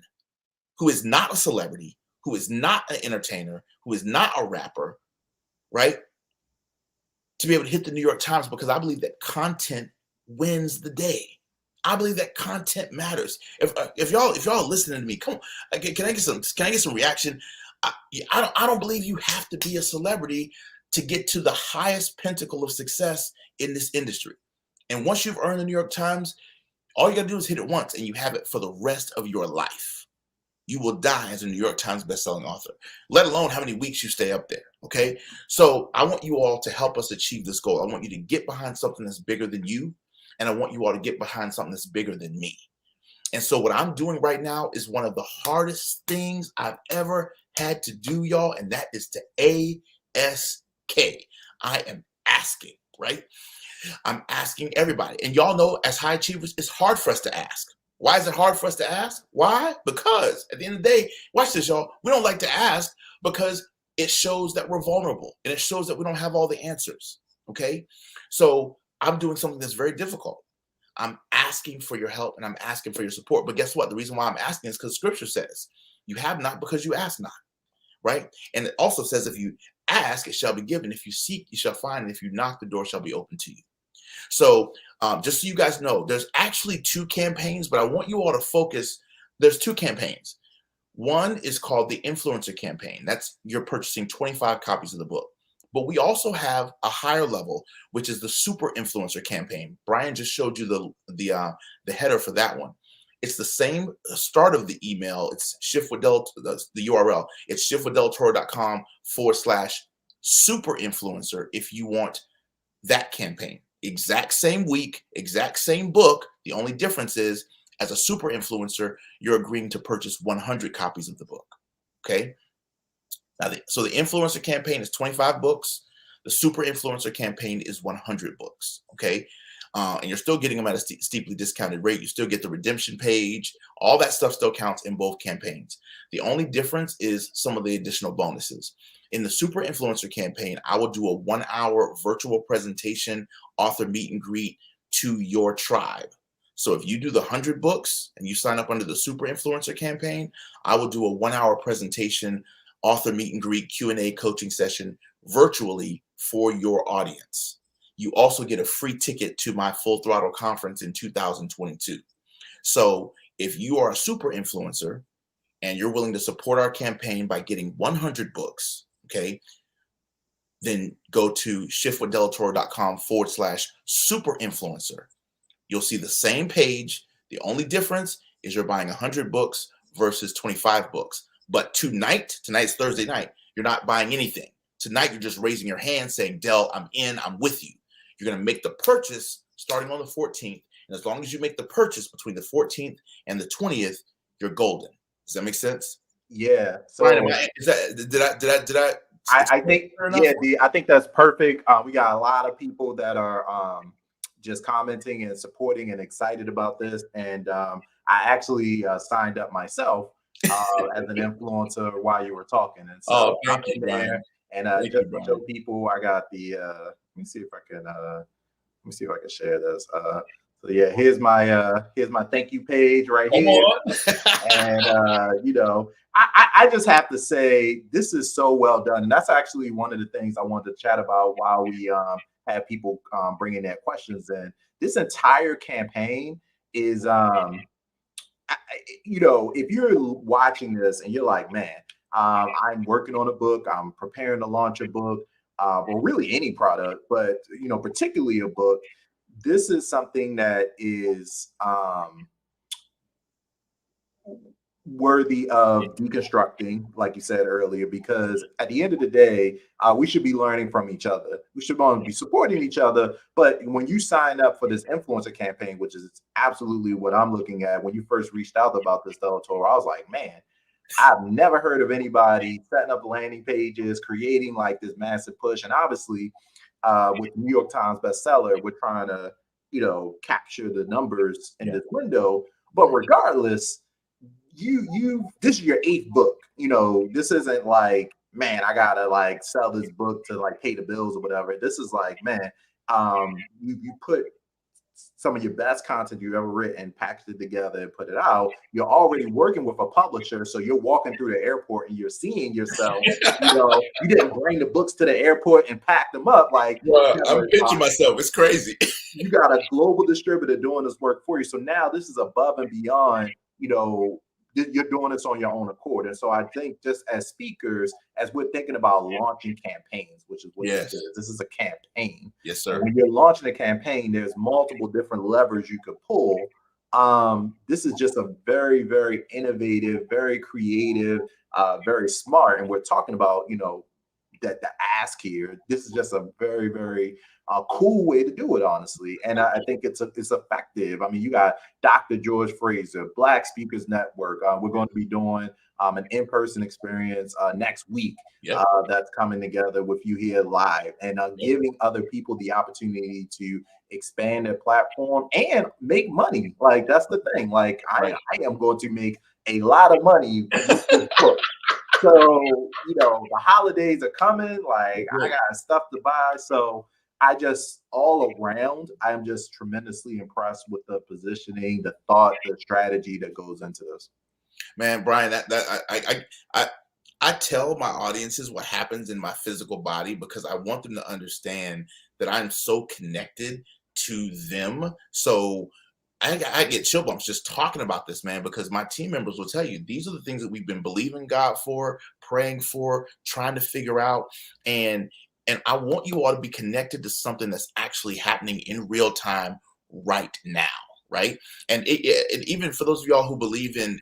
who is not a celebrity, who is not an entertainer, who is not a rapper, right? To be able to hit the New York Times because I believe that content wins the day. I believe that content matters. If y'all are listening to me, come on, can I get some reaction? I don't believe you have to be a celebrity to get to the highest pinnacle of success in this industry. And once you've earned the New York Times, all you got to do is hit it once and you have it for the rest of your life. You will die as a New York Times bestselling author, let alone how many weeks you stay up there, okay? So I want you all to help us achieve this goal. I want you to get behind something that's bigger than you, and I want you all to get behind something that's bigger than me. And so what I'm doing right now is one of the hardest things I've ever had to do, y'all, and that is to ASK. I am asking, right? I'm asking everybody. And y'all know as high achievers, it's hard for us to ask. Why is it hard for us to ask? Why? Because at the end of the day, watch this, y'all. We don't like to ask because it shows that we're vulnerable and it shows that we don't have all the answers, okay? So I'm doing something that's very difficult. I'm asking for your help and I'm asking for your support. But guess what? The reason why I'm asking is because scripture says, you have not because you ask not, right? And it also says, if you ask, it shall be given. If you seek, you shall find. And if you knock, the door shall be open to you. So just so you guys know, there's actually 2 campaigns, but I want you all to focus. There's 2 campaigns. One is called the Influencer Campaign. That's you're purchasing 25 copies of the book. But we also have a higher level, which is the Super Influencer Campaign. Brian just showed you the header for that one. It's the same start of the email. It's the URL. It's shiftwithdelatorro.com/super influencer if you want that campaign. Exact same week, exact same book. The only difference is, as a super influencer, you're agreeing to purchase 100 copies of the book. Okay. Now, so the influencer campaign is 25 books. The super influencer campaign is 100 books. Okay. And you're still getting them at a steeply discounted rate. You still get the redemption page. All that stuff still counts in both campaigns. The only difference is some of the additional bonuses. In the super influencer campaign, I will do a 1-hour virtual presentation, author meet and greet to your tribe. So if you do the 100 books and you sign up under the super influencer campaign, I will do a 1-hour presentation, author meet and greet, Q&A coaching session virtually for your audience. You also get a free ticket to my Full Throttle conference in 2022. So if you are a super influencer and you're willing to support our campaign by getting 100 books, okay, then go to shiftwithdelatorro.com/super influencer. You'll see the same page. The only difference is you're buying 100 books versus 25 books. But tonight's Thursday night, you're not buying anything. Tonight, you're just raising your hand saying, Del, I'm in, I'm with you. You're going to make the purchase starting on the 14th. And as long as you make the purchase between the 14th and the 20th, you're golden. Does that make sense? Yeah. So Brian, did I think, I think that's perfect. We got a lot of people that are just commenting and supporting and excited about this. And I actually signed up myself as an influencer while you were talking. And so I'm in there. And just to show people, I got the let me see if I can share this. So yeah, here's my thank you page right here. And I just have to say this is so well done. And that's actually one of the things I wanted to chat about while we have people bringing their questions in. This entire campaign is if you're watching this and you're like, man, I'm working on a book, I'm preparing to launch a book, or really any product, but particularly a book, this is something that is worthy of deconstructing, like you said earlier, because at the end of the day, we should be learning from each other. We should be supporting each other. But when you sign up for this influencer campaign, which is absolutely what I'm looking at, when you first reached out about this, Delatorro, I was like, man, I've never heard of anybody setting up landing pages, creating like this massive push. And obviously, with New York Times bestseller, we're trying to, capture the numbers in this window. But regardless, this is your 8th book. This isn't like, man, I gotta like sell this book to like pay the bills or whatever. This is like, man, you put some of your best content you've ever written, packaged it together and put it out. You're already working with a publisher, so you're walking through the airport and you're seeing yourself. You didn't bring the books to the airport and pack them up. Like, I'm pitching myself. It's crazy. You got a global distributor doing this work for you. So now this is above and beyond. You're doing this on your own accord. And so I think just as speakers, as we're thinking about launching campaigns, which is what this is a campaign. Yes, sir. And when you're launching a campaign, there's multiple different levers you could pull. This is just a very, very innovative, very creative, very smart. And we're talking about, that the ask here. This is just a very, very cool way to do it, honestly. And I think it's effective. I mean, you got Dr. George Fraser, Black Speakers Network. We're going to be doing an in-person experience next week. That's coming together with you here live and giving other people the opportunity to expand their platform and make money. Like, that's the thing. Like, I am going to make a lot of money with this book. So, the holidays are coming. Like, I got stuff to buy. So I just all around, I'm just tremendously impressed with the positioning, the thought, the strategy that goes into this. Man, Brian, I tell my audiences what happens in my physical body because I want them to understand that I'm so connected to them. So I get chill bumps just talking about this, man, because my team members will tell you these are the things that we've been believing God for, praying for, trying to figure out. And I want you all to be connected to something that's actually happening in real time right now. Right. And even for those of y'all who believe in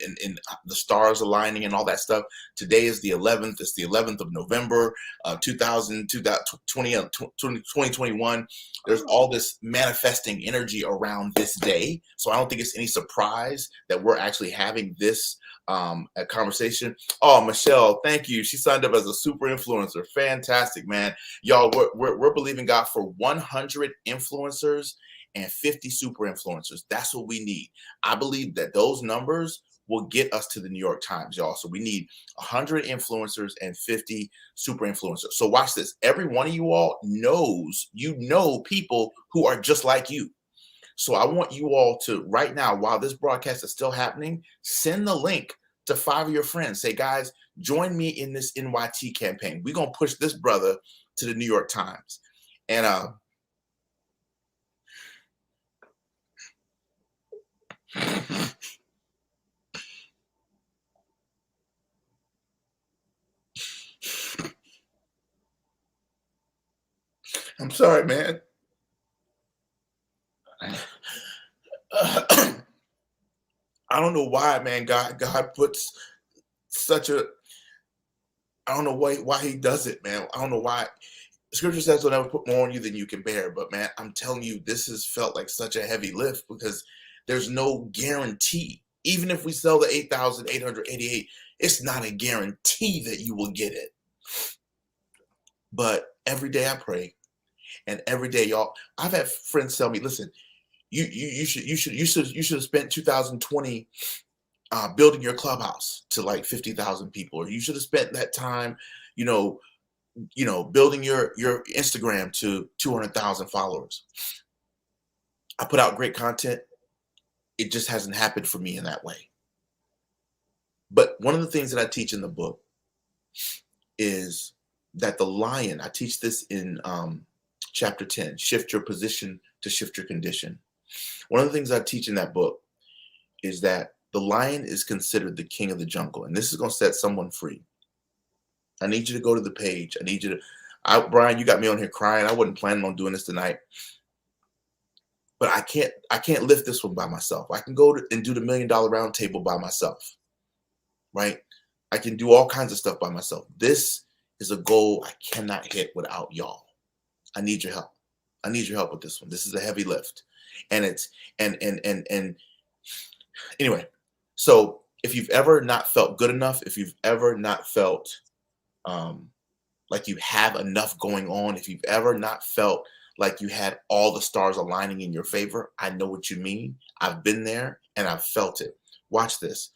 the stars aligning and all that stuff, today is the 11th. It's the 11th of November, 2021. There's all this manifesting energy around this day. So I don't think it's any surprise that we're actually having this a conversation. Oh, Michelle, thank you. She signed up as a super influencer. Fantastic, man. Y'all, we're believing God for 100 influencers and 50 super influencers. That's what we need. I believe that those numbers will get us to the New York Times, y'all. So we need 100 influencers and 50 super influencers. So watch this. Every one of you all knows, people who are just like you. So I want you all to, right now, while this broadcast is still happening, send the link to 5 of your friends. Say, guys, join me in this NYT campaign. We're going to push this brother to the New York Times. And I'm sorry, man. I don't know why, man. God puts such a, I don't know why he does it, man. I don't know why. Scripture says he'll never put more on you than you can bear. But man, I'm telling you, this has felt like such a heavy lift because there's no guarantee. Even if we sell the 8,888, it's not a guarantee that you will get it. But every day I pray, and every day, y'all, I've had friends tell me, listen, you should have spent 2020 building your clubhouse to like 50,000 people, or you should have spent that time, building your Instagram to 200,000 followers. I put out great content. It just hasn't happened for me in that way. But one of the things that I teach in the book is that the lion, I teach this in chapter 10, shift your position to shift your condition. One of the things I teach in that book is that the lion is considered the king of the jungle. And this is going to set someone free. I need you to go to the page. I need you to, Brian, you got me on here crying. I wasn't planning on doing this tonight. But I can't lift this one by myself. I can go and do the $1 Million Round Table by myself, right? I can do all kinds of stuff by myself. This is a goal I cannot hit without y'all. I need your help. I need your help with this one. This is a heavy lift. And it's, and anyway, so if you've ever not felt good enough, if you've ever not felt like you have enough going on, if you've ever not felt like you had all the stars aligning in your favor, I know what you mean. I've been there and I've felt it. Watch this.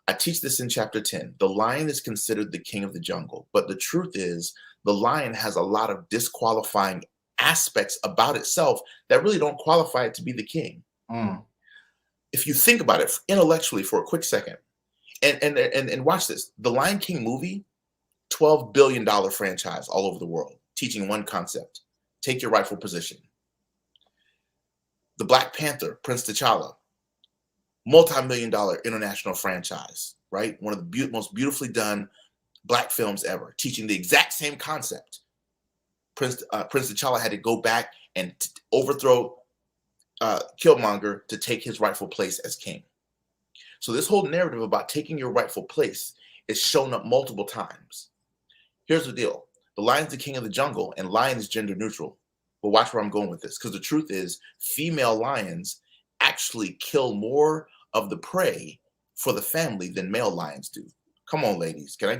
I teach this in chapter 10. The lion is considered the king of the jungle, but the truth is the lion has a lot of disqualifying aspects about itself that really don't qualify it to be the king. If you think about it intellectually for a quick second, and watch this, the Lion King movie, $12 billion franchise all over the world, teaching one concept: take your rightful position. The Black Panther, Prince T'Challa, multi-million-dollar international franchise, right? One of the most beautifully done Black films ever, teaching the exact same concept. Prince T'Challa had to go back and overthrow Killmonger to take his rightful place as king. So this whole narrative about taking your rightful place is shown up multiple times. Here's the deal. The lion's the king of the jungle, and lion is gender neutral. But watch where I'm going with this, because the truth is female lions actually kill more of the prey for the family than male lions do. Come on, ladies. Can I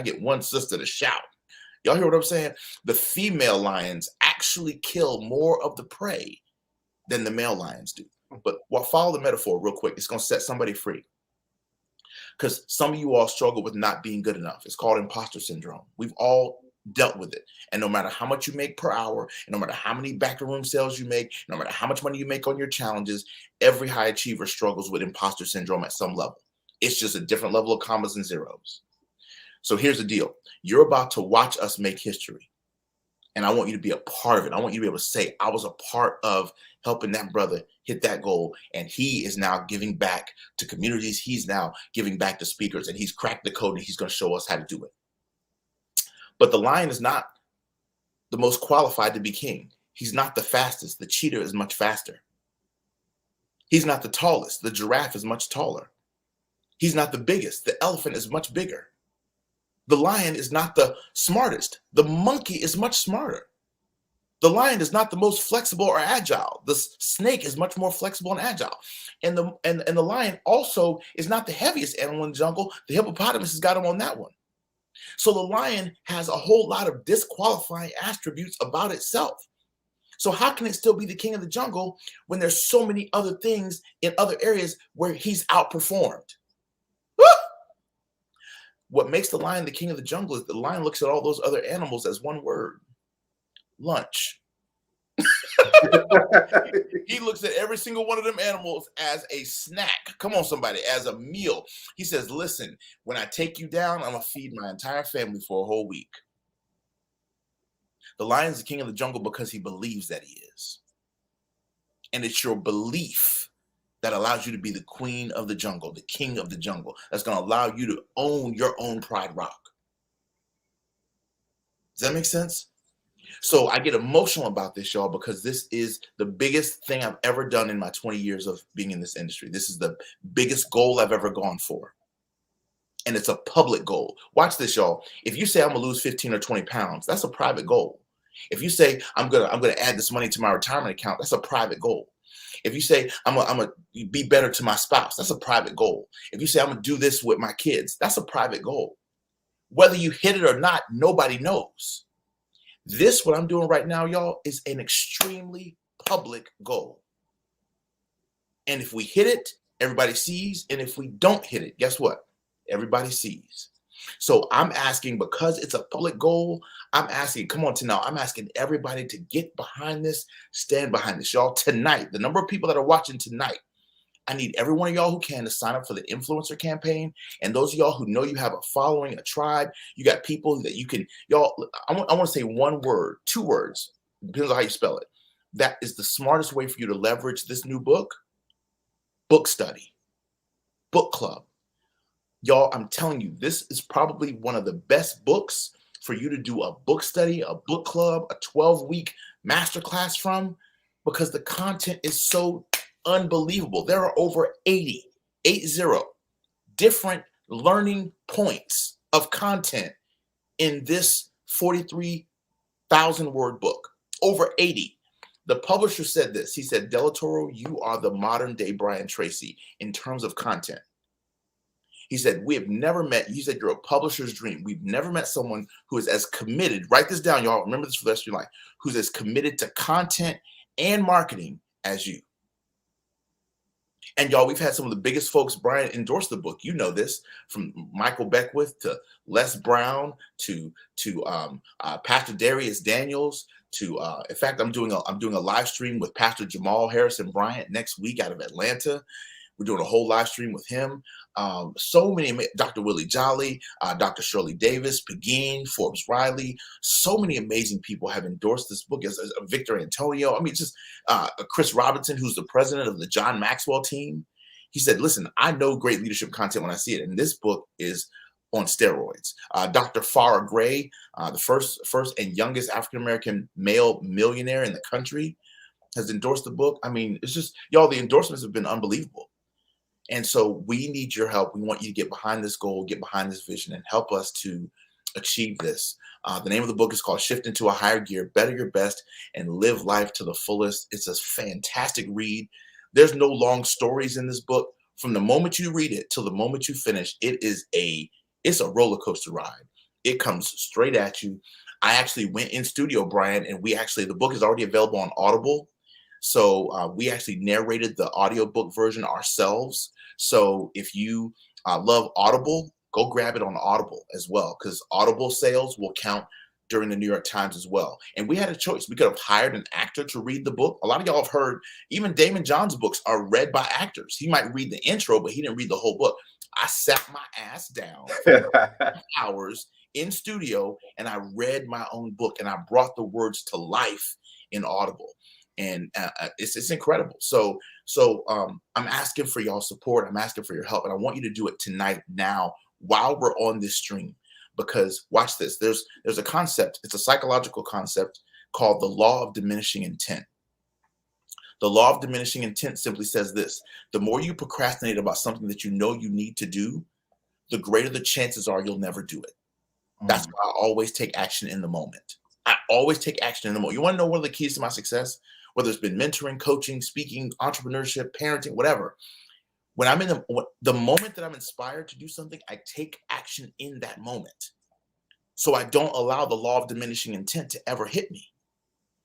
get one sister to shout? Y'all hear what I'm saying? The female lions actually kill more of the prey than the male lions do. But follow the metaphor real quick. It's going to set somebody free. Because some of you all struggle with not being good enough. It's called imposter syndrome. We've all dealt with it. And no matter how much you make per hour, and no matter how many backroom sales you make, no matter how much money you make on your challenges, every high achiever struggles with imposter syndrome at some level. It's just a different level of commas and zeros. So here's the deal. You're about to watch us make history. And I want you to be a part of it. I want you to be able to say, I was a part of helping that brother hit that goal. And he is now giving back to communities. He's now giving back to speakers, and he's cracked the code, and he's going to show us how to do it. But the lion is not the most qualified to be king. He's not the fastest. The cheetah is much faster. He's not the tallest. The giraffe is much taller. He's not the biggest. The elephant is much bigger. The lion is not the smartest. The monkey is much smarter. The lion is not the most flexible or agile. The snake is much more flexible and agile. And the lion also is not the heaviest animal in the jungle. The hippopotamus has got him on that one. So the lion has a whole lot of disqualifying attributes about itself. So how can it still be the king of the jungle when there's so many other things in other areas where he's outperformed? What makes the lion the king of the jungle is the lion looks at all those other animals as one word: lunch. He looks at every single one of them animals as a snack. Come on, somebody, as a meal. He says, listen, when I take you down, I'm going to feed my entire family for a whole week. The lion's the king of the jungle because he believes that he is. And it's your belief that allows you to be the queen of the jungle, the king of the jungle. That's going to allow you to own your own Pride Rock. Does that make sense? So I get emotional about this, y'all, because this is the biggest thing I've ever done in my 20 years of being in this industry. This is the biggest goal I've ever gone for. And it's a public goal. Watch this, y'all. If you say I'm gonna lose 15 or 20 pounds, that's a private goal. If you say I'm gonna add this money to my retirement account, that's a private goal. If you say I'm gonna be better to my spouse, that's a private goal. If you say I'm gonna do this with my kids, that's a private goal. Whether you hit it or not, nobody knows. This, what I'm doing right now, y'all, is an extremely public goal. And if we hit it, everybody sees. And if we don't hit it, guess what? Everybody sees. So I'm asking, because it's a public goal, I'm asking, come on to now, I'm asking everybody to get behind this, stand behind this. Y'all, tonight, the number of people that are watching tonight, I need every one of y'all who can to sign up for the influencer campaign. And those of y'all who know you have a following, a tribe, you got people that you can, y'all, I want to say one word, 2 words, depends on how you spell it. That is the smartest way for you to leverage this new book: book study, book club. Y'all, I'm telling you, this is probably one of the best books for you to do a book study, a book club, a 12-week masterclass from, because the content is so unbelievable. There are over 80 different learning points of content in this 43,000 word book. Over 80. The publisher said this. He said, Delatorro, you are the modern day Brian Tracy in terms of content. He said, we have never met, he said, you're a publisher's dream. We've never met someone who is as committed, write this down, y'all, remember this for the rest of your life, who's as committed to content and marketing as you. And y'all, we've had some of the biggest folks, Brian, endorse the book. You know this, from Michael Beckwith to Les Brown to Pastor Darius Daniels to, in fact, I'm doing a live stream with Pastor Jamal Harrison Bryant next week out of Atlanta. We're doing a whole live stream with him. So many, Dr. Willie Jolly, Dr. Shirley Davis, Pegeen, Forbes Riley. So many amazing people have endorsed this book. As Victor Antonio. I mean, just Chris Robinson, who's the president of the John Maxwell team. He said, listen, I know great leadership content when I see it. And this book is on steroids. Dr. Farrah Gray, the first and youngest African-American male millionaire in the country, has endorsed the book. I mean, it's just, y'all, the endorsements have been unbelievable. And so we need your help. We want you to get behind this goal, get behind this vision, and help us to achieve this. The name of the book is called Shift into a Higher Gear, Better Your Best, and Live Life to the Fullest. It's a fantastic read. There's no long stories in this book. From the moment you read it till the moment you finish, it's a roller coaster ride. It comes straight at you. I actually went in studio, Brian, and the book is already available on Audible. So we actually narrated the audiobook version ourselves. So if you love Audible, go grab it on Audible as well, because Audible sales will count during the New York Times as well. And we had a choice. We could have hired an actor to read the book. A lot of y'all have heard, even Damon John's books are read by actors. He might read the intro, but he didn't read the whole book. I sat my ass down for hours in studio and I read my own book and I brought the words to life in Audible. And it's incredible. So I'm asking for y'all support. I'm asking for your help. And I want you to do it tonight, now, while we're on this stream. Because watch this. There's a concept. It's a psychological concept called the law of diminishing intent. The law of diminishing intent simply says this: the more you procrastinate about something that you know you need to do, the greater the chances are you'll never do it. That's why I always take action in the moment. I always take action in the moment. You want to know one of the keys to my success? Whether it's been mentoring, coaching, speaking, entrepreneurship, parenting, whatever. When I'm in the moment that I'm inspired to do something, I take action in that moment. So I don't allow the law of diminishing intent to ever hit me.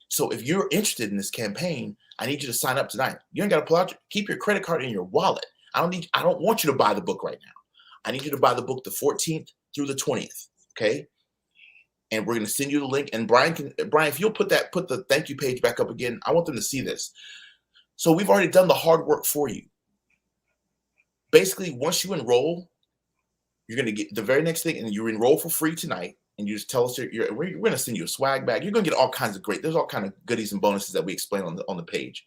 So if you're interested in this campaign, I need you to sign up tonight. You ain't got to pull out, keep your credit card in your wallet. I don't want you to buy the book right now. I need you to buy the book the 14th through the 20th. Okay. And we're going to send you the link. And Brian, if you'll put the thank you page back up again, I want them to see this. So we've already done the hard work for you. Basically, once you enroll, you're going to get the very next thing, and you enroll for free tonight. And you just tell us we're going to send you a swag bag. You're going to get all kinds of there's all kinds of goodies and bonuses that we explain on the page.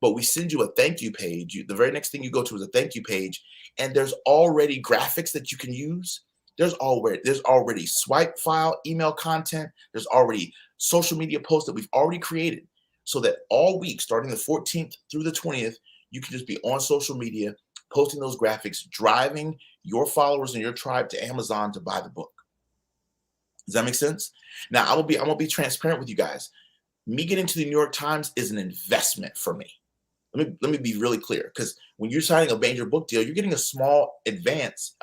But we send you a thank you page. The very next thing you go to is a thank you page, and there's already graphics that you can use. There's already swipe file, email content. There's already social media posts that we've already created, so that all week, starting the 14th through the 20th, you can just be on social media, posting those graphics, driving your followers and your tribe to Amazon to buy the book. Does that make sense? Now, I'm gonna be transparent with you guys. Me getting to the New York Times is an investment for me. Let me be really clear, because when you're signing a major book deal, you're getting a small advance.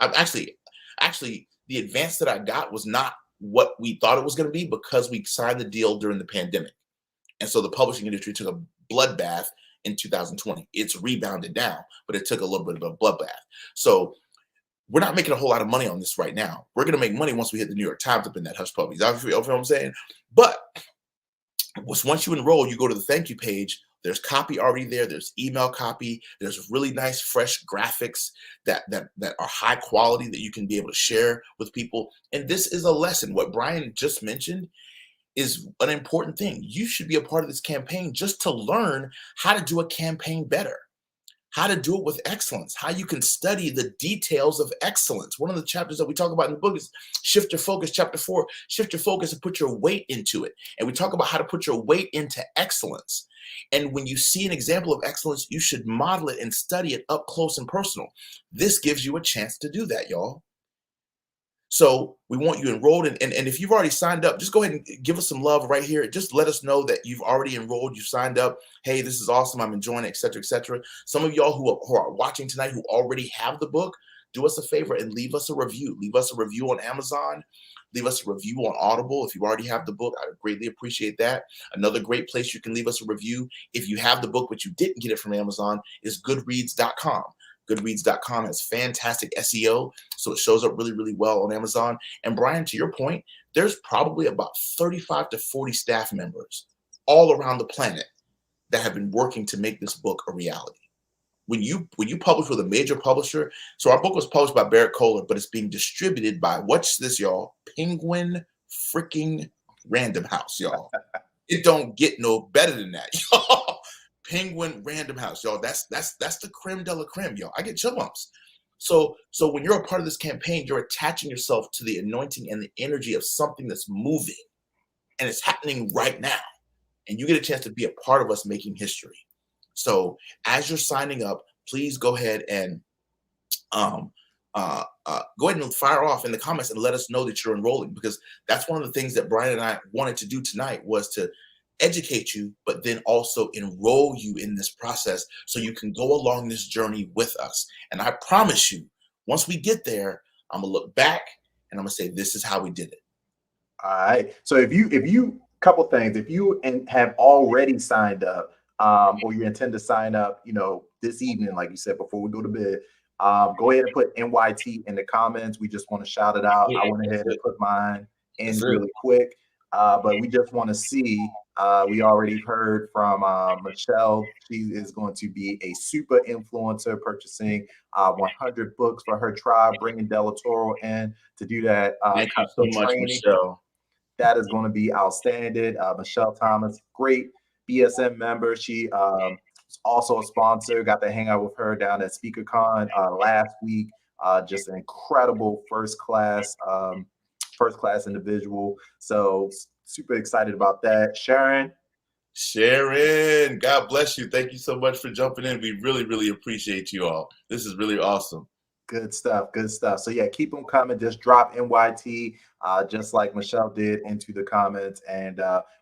Actually, the advance that I got was not what we thought it was going to be, because we signed the deal during the pandemic. And so the publishing industry took a bloodbath in 2020. It's rebounded down, but it took a little bit of a bloodbath. So we're not making a whole lot of money on this right now. We're going to make money once we hit the New York Times up in that hush puppies. You know what I'm saying? But once you enroll, you go to the thank you page. There's copy already there. There's email copy. There's really nice, fresh graphics that are high quality that you can be able to share with people. And this is a lesson. What Brian just mentioned is an important thing. You should be a part of this campaign just to learn how to do a campaign better, how to do it with excellence, how you can study the details of excellence. One of the chapters that we talk about in the book is Shift Your Focus, Chapter 4, Shift Your Focus and put your weight into it. And we talk about how to put your weight into excellence. And when you see an example of excellence, you should model it and study it up close and personal. This gives you a chance to do that, y'all. So we want you enrolled. And if you've already signed up, just go ahead and give us some love right here. Just let us know that you've already enrolled, you've signed up. Hey, this is awesome. I'm enjoying it, et cetera, et cetera. Some of y'all who are watching tonight who already have the book, do us a favor and leave us a review. Leave us a review on Amazon. Leave us a review on Audible. If you already have the book, I would greatly appreciate that. Another great place you can leave us a review if you have the book but you didn't get it from Amazon is goodreads.com. Goodreads.com has fantastic SEO, so it shows up really, really well on Amazon. And Brian, to your point, there's probably about 35 to 40 staff members all around the planet that have been working to make this book a reality. When you publish with a major publisher, so our book was published by Barrett Kohler, but it's being distributed by, watch this, y'all, Penguin freaking Random House, y'all. It don't get no better than that, y'all. Penguin Random House, y'all. That's the creme de la creme, y'all. I get chill bumps. So when you're a part of this campaign, you're attaching yourself to the anointing and the energy of something that's moving, and it's happening right now. And you get a chance to be a part of us making history. So as you're signing up, please go ahead and fire off in the comments and let us know that you're enrolling, because that's one of the things that Brian and I wanted to do tonight, was to educate you, but then also enroll you in this process so you can go along this journey with us. And I promise you, once we get there, I'm gonna look back and I'm gonna say, this is how we did it. All right. So if you couple things, if you have already signed up, or you intend to sign up, this evening, like you said, before we go to bed, go ahead and put NYT in the comments. We just want to shout it out. I went ahead and put mine in really quick. But we just want to see, we already heard from Michelle. She is going to be a super influencer, purchasing 100 books for her tribe, bringing Delatorro in to do that. Thank you so much, Michelle. That is going to be outstanding. Michelle Thomas, great BSN member. She is also a sponsor. Got to hang out with her down at SpeakerCon last week. Just an incredible first class individual. So super excited about that. Sharon, God bless you. Thank you so much for jumping in. We really, really appreciate you all. This is really awesome. Good stuff. So yeah, keep them coming. Just drop NYT, just like Michelle did, into the comments, and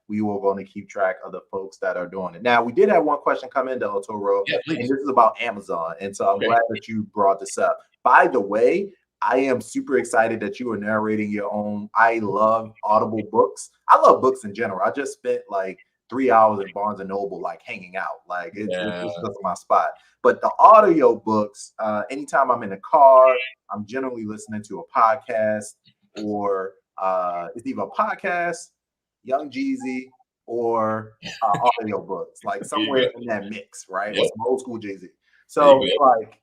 we will going to keep track of the folks that are doing it. Now, we did have one question come in, Delatorro, and this is about Amazon, and so I'm glad that you brought this up. By the way, I am super excited that you are narrating your own. I love Audible books. I love books in general. I just spent like 3 hours in Barnes & Noble, like hanging out. Like it's just my spot. But the audio books, anytime I'm in a car, I'm generally listening to a podcast. or it's either a podcast, Young Jeezy, or audio books, like somewhere in that mix, right? Or Yep. some old school Jay-Z. There you So go. like,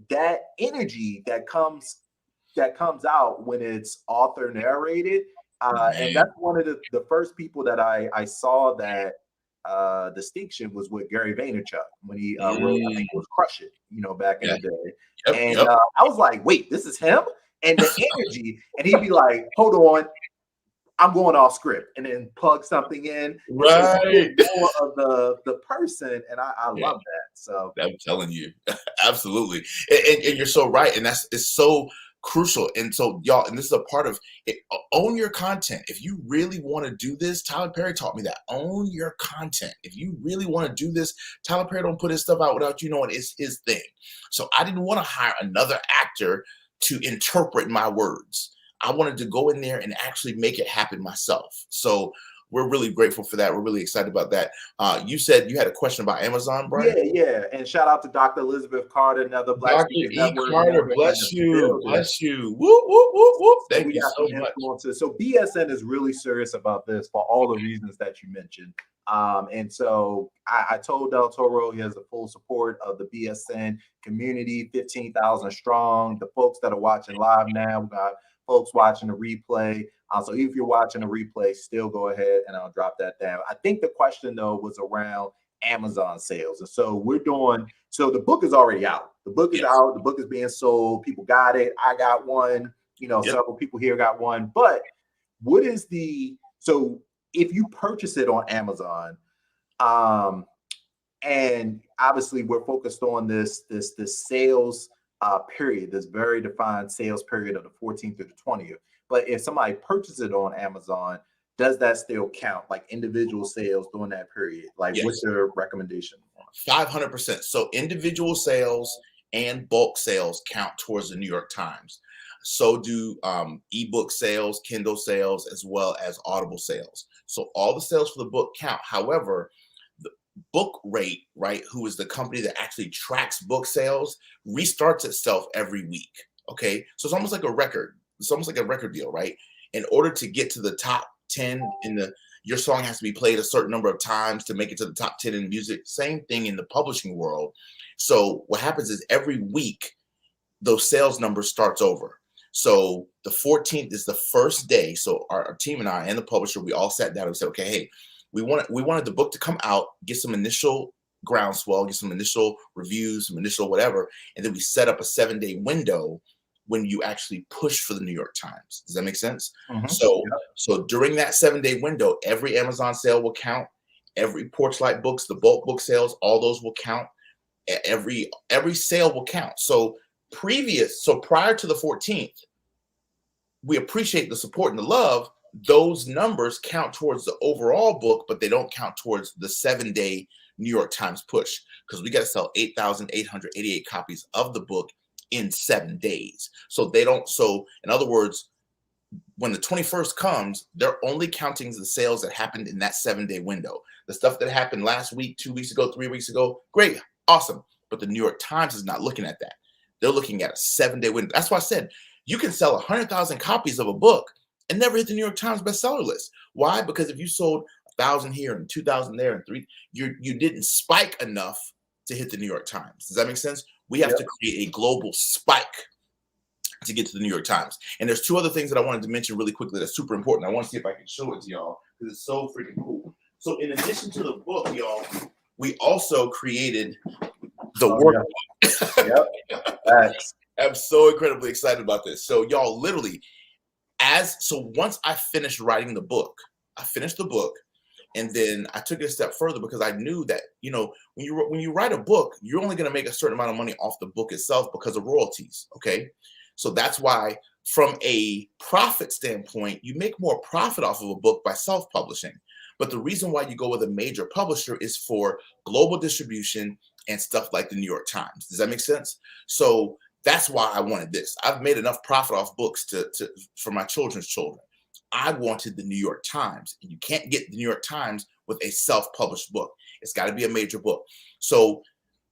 that energy that comes out when it's author narrated. And Man. that's one of the first people that I saw that distinction was with Gary Vaynerchuk when he wrote, I think it was Crush It, back in Yeah. the day. Yep. And Yep. I was like, wait, this is him? And the energy, and he'd be like, hold on, I'm going off script, and then plug something in. So Right. more of the person, and I Yeah. love that. So I'm telling you, absolutely, and you're so right, and it's so crucial. And so, y'all, and this is a part of it. Own your content. If you really want to do this, Tyler Perry taught me that. Own your content. If you really want to do this, Tyler Perry don't put his stuff out without you knowing it's his thing. So I didn't want to hire another actor to interpret my words. I wanted to go in there and actually make it happen myself. So we're really grateful for that. We're really excited about that. You said you had a question about Amazon, Brian? Yeah. And shout out to Dr. Elizabeth Carter, another Black Dr. Speakers E. Network Carter, member in bless the you. building. Bless you. Whoop, whoop, whoop, whoop. So Thank we you got so some much. influences. So BSN is really serious about this for all the reasons that you mentioned. And so I told Delatorro he has the full support of the BSN community, 15,000 strong. The folks that are watching live now, we got folks watching the replay. So if you're watching a replay, still go ahead and I'll drop that down. I think the question though was around Amazon sales. And so so the book is already out. The book is out. The book is being sold. People got it. I got one. Several people here got one. But what is so if you purchase it on Amazon, and obviously we're focused on this sales period, this very defined sales period of the 14th through the 20th. But if somebody purchases it on Amazon, does that still count, like individual sales during that period? Like, what's your recommendation? 500%. So individual sales and bulk sales count towards the New York Times. So do ebook sales, Kindle sales, as well as Audible sales. So all the sales for the book count. However, the Book Rate, right, who is the company that actually tracks book sales, restarts itself every week. Okay, so it's almost like a record. It's almost like a record deal, right? In order to get to the top 10 your song has to be played a certain number of times to make it to the top 10 in music. Same thing in the publishing world. So what happens is every week, those sales numbers starts over. So the 14th is the first day. So our team and I and the publisher, we all sat down and said, okay, hey, we wanted the book to come out, get some initial groundswell, get some initial reviews, some initial whatever. And then we set up a 7-day window when you actually push for the New York Times. Does that make sense? Mm-hmm. So during that 7-day window, every Amazon sale will count. Every Porchlight Books, the bulk book sales, all those will count. Every sale will count. So prior to the 14th, we appreciate the support and the love. Those numbers count towards the overall book, but they don't count towards the 7-day New York Times push, because we got to sell 8,888 copies of the book in 7 days. So in other words, when the 21st comes, they're only counting the sales that happened in that 7-day window. The stuff that happened last week, 2 weeks ago, 3 weeks ago, great, awesome. But the New York Times is not looking at that. They're looking at a 7-day window. That's why I said you can sell 100,000 copies of a book and never hit the New York Times bestseller list. Why? Because if you sold 1,000 here and 2,000 there and 3, you didn't spike enough to hit the New York Times. Does that make sense? We have to create a global spike to get to the New York Times. And there's 2 other things that I wanted to mention really quickly that's super important. I want to see if I can show it to y'all because it's so freaking cool. So in addition to the book, y'all, we also created the workbook. Thanks. I'm so incredibly excited about this. So y'all, literally, once I finished writing the book, I finished the book, and then I took it a step further because I knew that, when you write a book, you're only going to make a certain amount of money off the book itself because of royalties. Okay. So that's why from a profit standpoint, you make more profit off of a book by self-publishing. But the reason why you go with a major publisher is for global distribution and stuff like the New York Times. Does that make sense? So that's why I wanted this. I've made enough profit off books for my children's children. I wanted the New York Times, and you can't get the New York Times with a self-published book. It's got to be a major book. So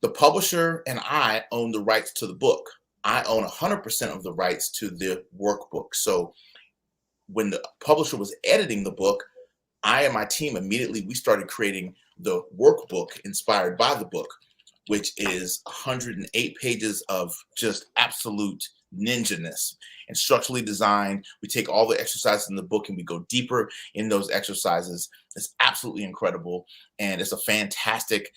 the publisher and I own the rights to the book. I own 100% of the rights to the workbook. So when the publisher was editing the book, I and my team immediately, we started creating the workbook inspired by the book, which is 108 pages of just absolute ninja-ness and structurally designed. We take all the exercises in the book and we go deeper in those exercises. It's absolutely incredible. And it's a fantastic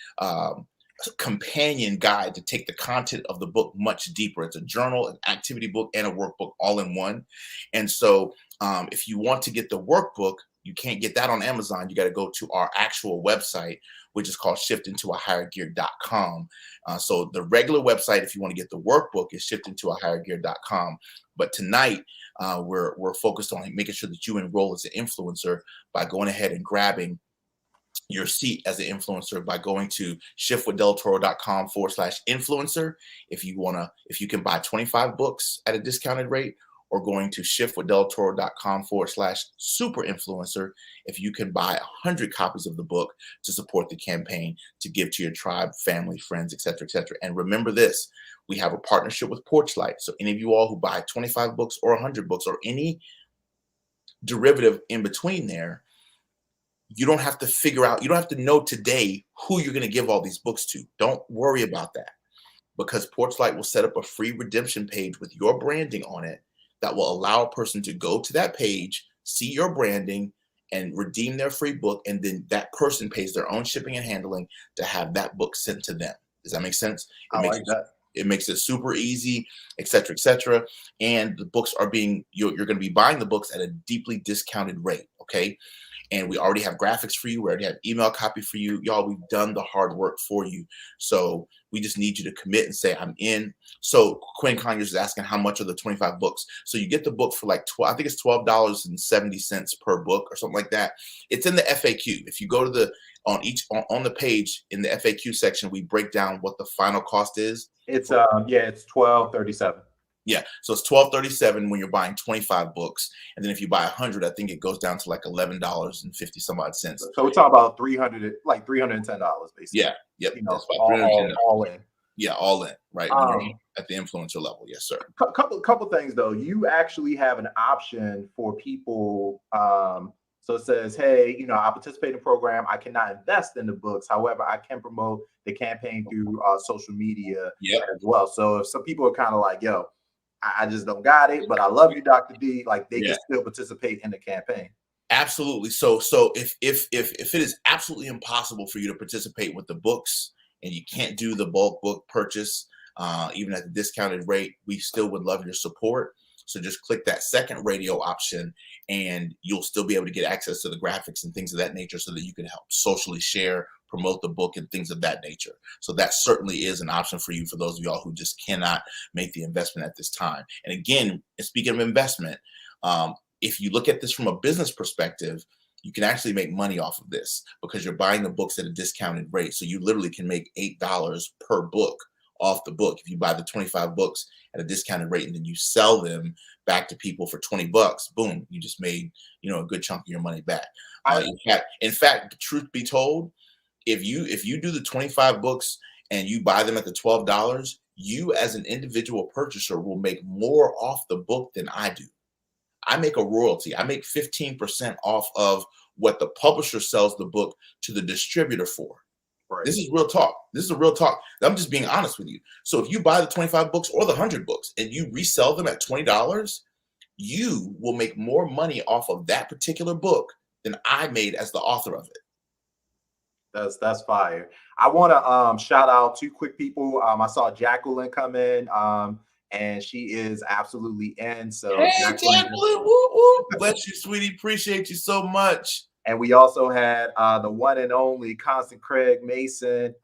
companion guide to take the content of the book much deeper. It's a journal, an activity book, and a workbook all in one. And so if you want to get the workbook, you can't get that on Amazon. You got to go to our actual website, which is called shiftintoahighergear.com. So the regular website, if you want to get the workbook, is shiftintoahighergear.com. But tonight, we're focused on making sure that you enroll as an influencer by going ahead and grabbing your seat as an influencer by going to shiftwithdelatoro.com/influencer. If you can buy 25 books at a discounted rate, or going to shiftwithdelatoro.com/super influencer if you can buy 100 copies of the book to support the campaign, to give to your tribe, family, friends, etc., etc. And remember this, we have a partnership with Porchlight. So any of you all who buy 25 books or 100 books or any derivative in between there, you don't have to figure out, you don't have to know today who you're going to give all these books to. Don't worry about that, because Porchlight will set up a free redemption page with your branding on it that will allow a person to go to that page, see your branding, and redeem their free book. And then that person pays their own shipping and handling to have that book sent to them. Does that make sense? It makes it super easy, et cetera, et cetera. And the books are you're going to be buying the books at a deeply discounted rate. Okay. And we already have graphics for you. We already have email copy for you. Y'all, we've done the hard work for you. So we just need you to commit and say, I'm in. So Quinn Conyers is asking how much are the 25 books. So you get the book for like I think it's $12.70 per book or something like that. It's in the FAQ. If you go to on the page in the FAQ section, we break down what the final cost is. It's it's $12.37. Yeah, so it's $12.37 when you're buying 25 books, and then if you buy 100, I think it goes down to like $11.50 some odd cents. So we're talking about $310 basically. Yeah, yep. You know, all in. Yeah, all in, right? When you're at the influencer level, yes, sir. Couple things though. You actually have an option for people. So it says, hey, you know, I participate in the program. I cannot invest in the books. However, I can promote the campaign through social media as well. So if some people are kind of like, yo, I just don't got it, but I love you, Dr. D. Like they can still participate in the campaign. Absolutely. So if it is absolutely impossible for you to participate with the books and you can't do the bulk book purchase, even at the discounted rate, we still would love your support. So just click that second radio option and you'll still be able to get access to the graphics and things of that nature so that you can help socially share, promote the book and things of that nature. So that certainly is an option for you, for those of y'all who just cannot make the investment at this time. And again, speaking of investment, if you look at this from a business perspective, you can actually make money off of this because you're buying the books at a discounted rate. So you literally can make $8 per book off the book. If you buy the 25 books at a discounted rate and then you sell them back to people for $20, boom, you just made, a good chunk of your money back. In fact, the truth be told, if you do the 25 books and you buy them at the $12, you as an individual purchaser will make more off the book than I do. I make a royalty. I make 15% off of what the publisher sells the book to the distributor for. Right. This is real talk. This is a real talk. I'm just being honest with you. So if you buy the 25 books or the 100 books and you resell them at $20, you will make more money off of that particular book than I made as the author of it. That's fire. I want to shout out two quick people. I saw Jacqueline come in, and she is absolutely in. So hey, Jacqueline, woo, woo. Bless you, sweetie. Appreciate you so much. And we also had the one and only Constant Craig Mason,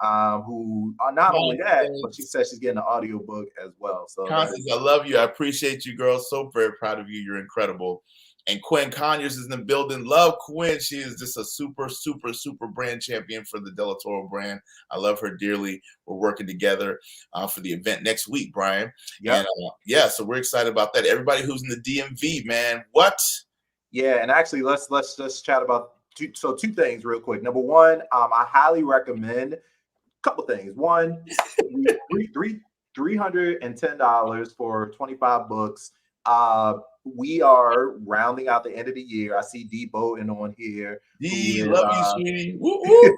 who not only that, but she said she's getting an audiobook as well. So Constance, I love you. I appreciate you, girl. So very proud of you. You're incredible. And Quinn Conyers is in the building. Love Quinn. She is just a super, super, super brand champion for the Delatorro brand. I love her dearly. We're working together for the event next week, Brian. Yeah. And, so we're excited about that. Everybody who's in the DMV, man, what? Yeah, and actually, let's chat about two things real quick. Number one, I highly recommend a couple things. One, $310 for 25 books. We are rounding out the end of the year. I see D Bowden on here. D, love you, sweetie. Woo, woo.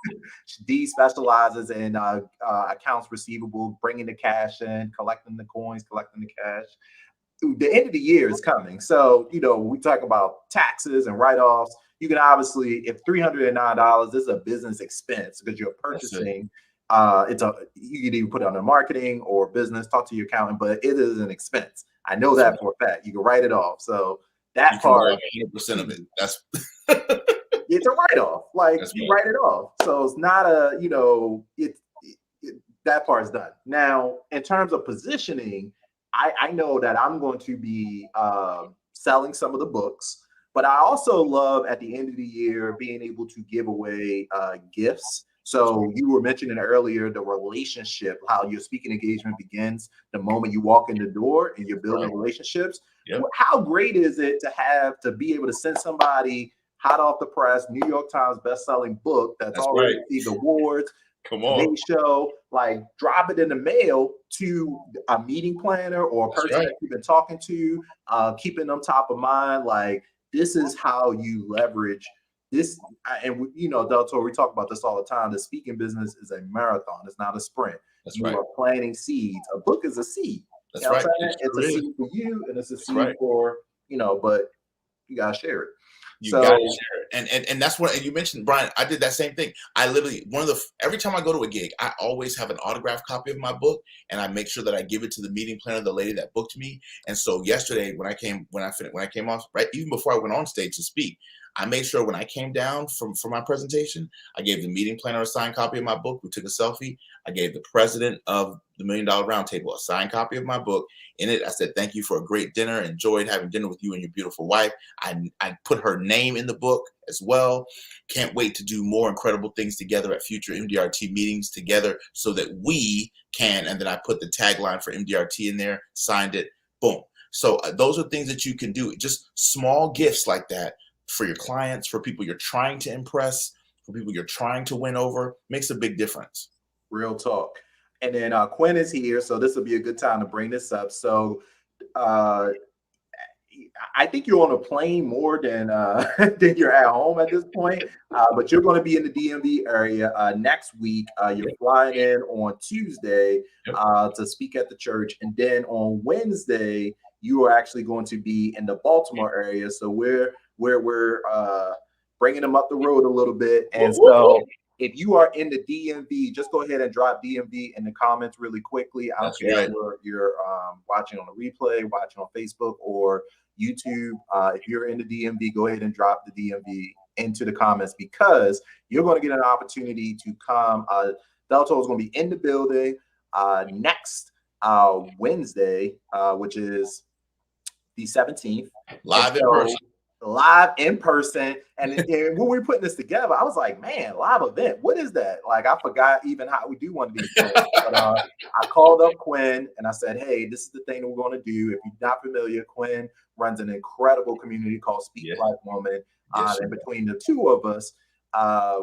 D specializes in accounts receivable, bringing the cash in, collecting the coins, collecting the cash. The end of the year is coming. So, we talk about taxes and write-offs. You can obviously, if $309 is a business expense because you're purchasing, you can even put it under marketing or business, talk to your accountant, but it is an expense. I know that for a fact. You can write it off. So that part, 100% of it. That's it's a write-off. Like you write it off. So it's not that part is done. Now, in terms of positioning, I know that I'm going to be selling some of the books, but I also love at the end of the year being able to give away gifts. So you were mentioning earlier the relationship, how your speaking engagement begins the moment you walk in the door and you're building relationships. Yep. How great is it to be able to send somebody hot off the press, New York Times best-selling book that's already received awards, come on, show, like drop it in the mail to a meeting planner or a person that you've been talking to, keeping them top of mind. Like this is how you leverage this. And Delatorro, we talk about this all the time. The speaking business is a marathon. It's not a sprint. You are planting seeds. A book is a seed. That's right. It's a seed for you, and it's a seed for but you gotta share it. You gotta share it. And that's what, and you mentioned, Brian, I did that same thing. I literally, every time I go to a gig, I always have an autographed copy of my book, and I make sure that I give it to the meeting planner, the lady that booked me. And so yesterday when I came off, right, even before I went on stage to speak, I made sure when I came down from my presentation, I gave the meeting planner a signed copy of my book. We took a selfie. I gave the president of the $1 Million Roundtable a signed copy of my book. In it, I said, thank you for a great dinner. Enjoyed having dinner with you and your beautiful wife. I put her name in the book as well. Can't wait to do more incredible things together at future MDRT meetings together so that we can, and then I put the tagline for MDRT in there, signed it, boom. So those are things that you can do. Just small gifts like that for your clients, for people you're trying to impress, for people you're trying to win over, makes a big difference. Real talk. And then Quinn is here, so this will be a good time to bring this up. So I think you're on a plane more than you're at home at this point, but you're going to be in the DMV area next week. You're flying in on Tuesday to speak at the church, and then on Wednesday you are actually going to be in the Baltimore area. So we're bringing them up the road a little bit, and so if you are in the DMV, just go ahead and drop DMV in the comments really quickly. I don't care if you're watching on the replay, watching on Facebook or YouTube. If you're in the DMV, go ahead and drop the DMV into the comments because you're going to get an opportunity to come. Delatorro is going to be in the building next Wednesday, which is the 17th. Live in person. Live in person. And when we were putting this together, I was like, man, live event, what is that? Like, I forgot even how we do one of these things. But I called up Quinn and I said, hey, this is the thing that we're going to do. If you're not familiar, Quinn runs an incredible community called Speak Life Woman. And between the two of us,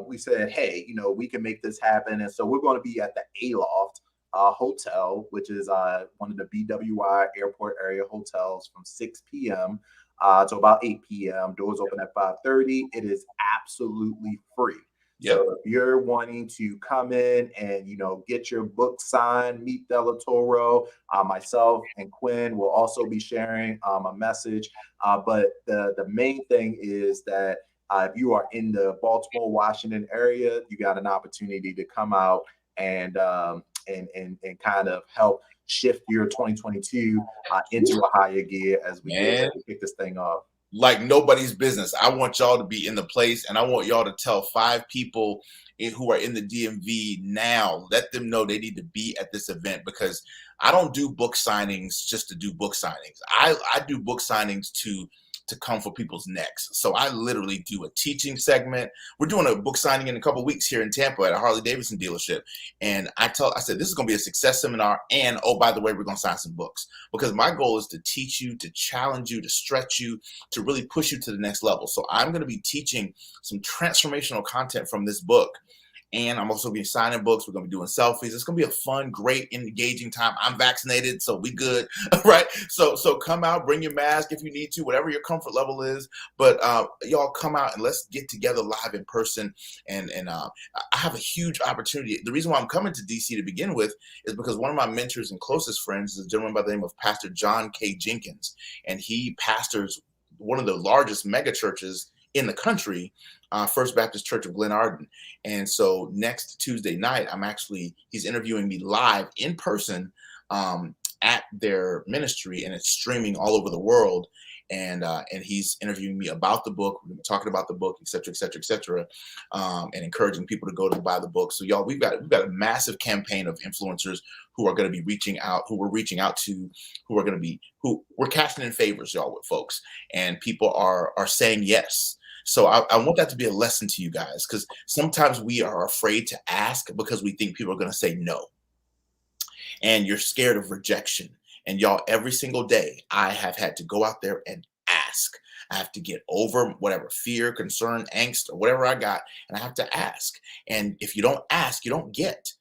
we said, hey, we can make this happen. And so we're going to be at the Aloft Hotel, which is one of the BWI airport area hotels from 6 p.m. To about 8 p.m. Doors open at 5:30. It is absolutely free. So if you're wanting to come in and get your book signed, meet Delatorro, myself and Quinn will also be sharing a message. But the main thing is that if you are in the Baltimore, Washington area, you got an opportunity to come out and kind of help shift your 2022 into a higher gear as we kick this thing off. Like nobody's business. I want y'all to be in the place, and I want y'all to tell 5 people who are in the DMV now. Let them know they need to be at this event because I don't do book signings just to do book signings. I do book signings to come for people's necks. So I literally do a teaching segment. We're doing a book signing in a couple of weeks here in Tampa at a Harley Davidson dealership. And I said, this is going to be a success seminar. And oh, by the way, we're going to sign some books because my goal is to teach you, to challenge you, to stretch you, to really push you to the next level. So I'm going to be teaching some transformational content from this book. And I'm also going to be signing books. We're going to be doing selfies. It's going to be a fun, great, engaging time. I'm vaccinated, so we good, right? So come out, bring your mask if you need to, whatever your comfort level is. But y'all come out and let's get together live in person. And I have a huge opportunity. The reason why I'm coming to DC to begin with is because one of my mentors and closest friends is a gentleman by the name of Pastor John K. Jenkins, and he pastors one of the largest mega churches in the country, First Baptist Church of Glen Arden. And so next Tuesday night, he's interviewing me live in person at their ministry, and it's streaming all over the world. And he's interviewing me about the book. We're talking about the book, et cetera, et cetera, et cetera, and encouraging people to go to buy the book. So y'all, we've got a massive campaign of influencers who are going to be reaching out, who we're casting in favors, y'all, with folks, and people are saying yes. So I want that to be a lesson to you guys, because sometimes we are afraid to ask because we think people are going to say no, and you're scared of rejection. And y'all, every single day, I have had to go out there and ask. I have to get over whatever fear, concern, angst, or whatever I got, and I have to ask. And if you don't ask, you don't get.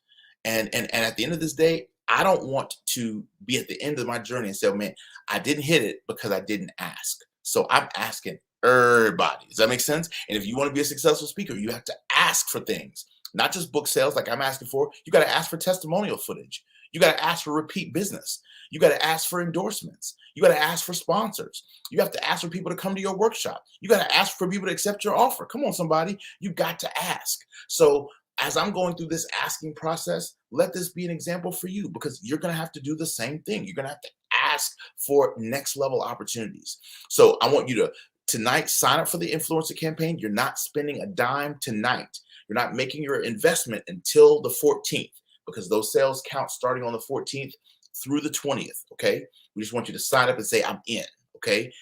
And at the end of this day, I don't want to be at the end of my journey and say, oh, man, I didn't hit it because I didn't ask. So I'm asking everybody. Does that make sense? And if you want to be a successful speaker, you have to ask for things, not just book sales like I'm asking for. You got to ask for testimonial footage. You got to ask for repeat business. You got to ask for endorsements. You got to ask for sponsors. You have to ask for people to come to your workshop. You got to ask for people to accept your offer. Come on, somebody. You got to ask. So as I'm going through this asking process, let this be an example for you, because you're going to have to do the same thing. You're going to have to ask for next level opportunities. So I want you to tonight sign up for the influencer campaign. You're not spending a dime tonight. You're not making your investment until the 14th, because those sales count starting on the 14th through the 20th. Okay. We just want you to sign up and say, I'm in. Okay.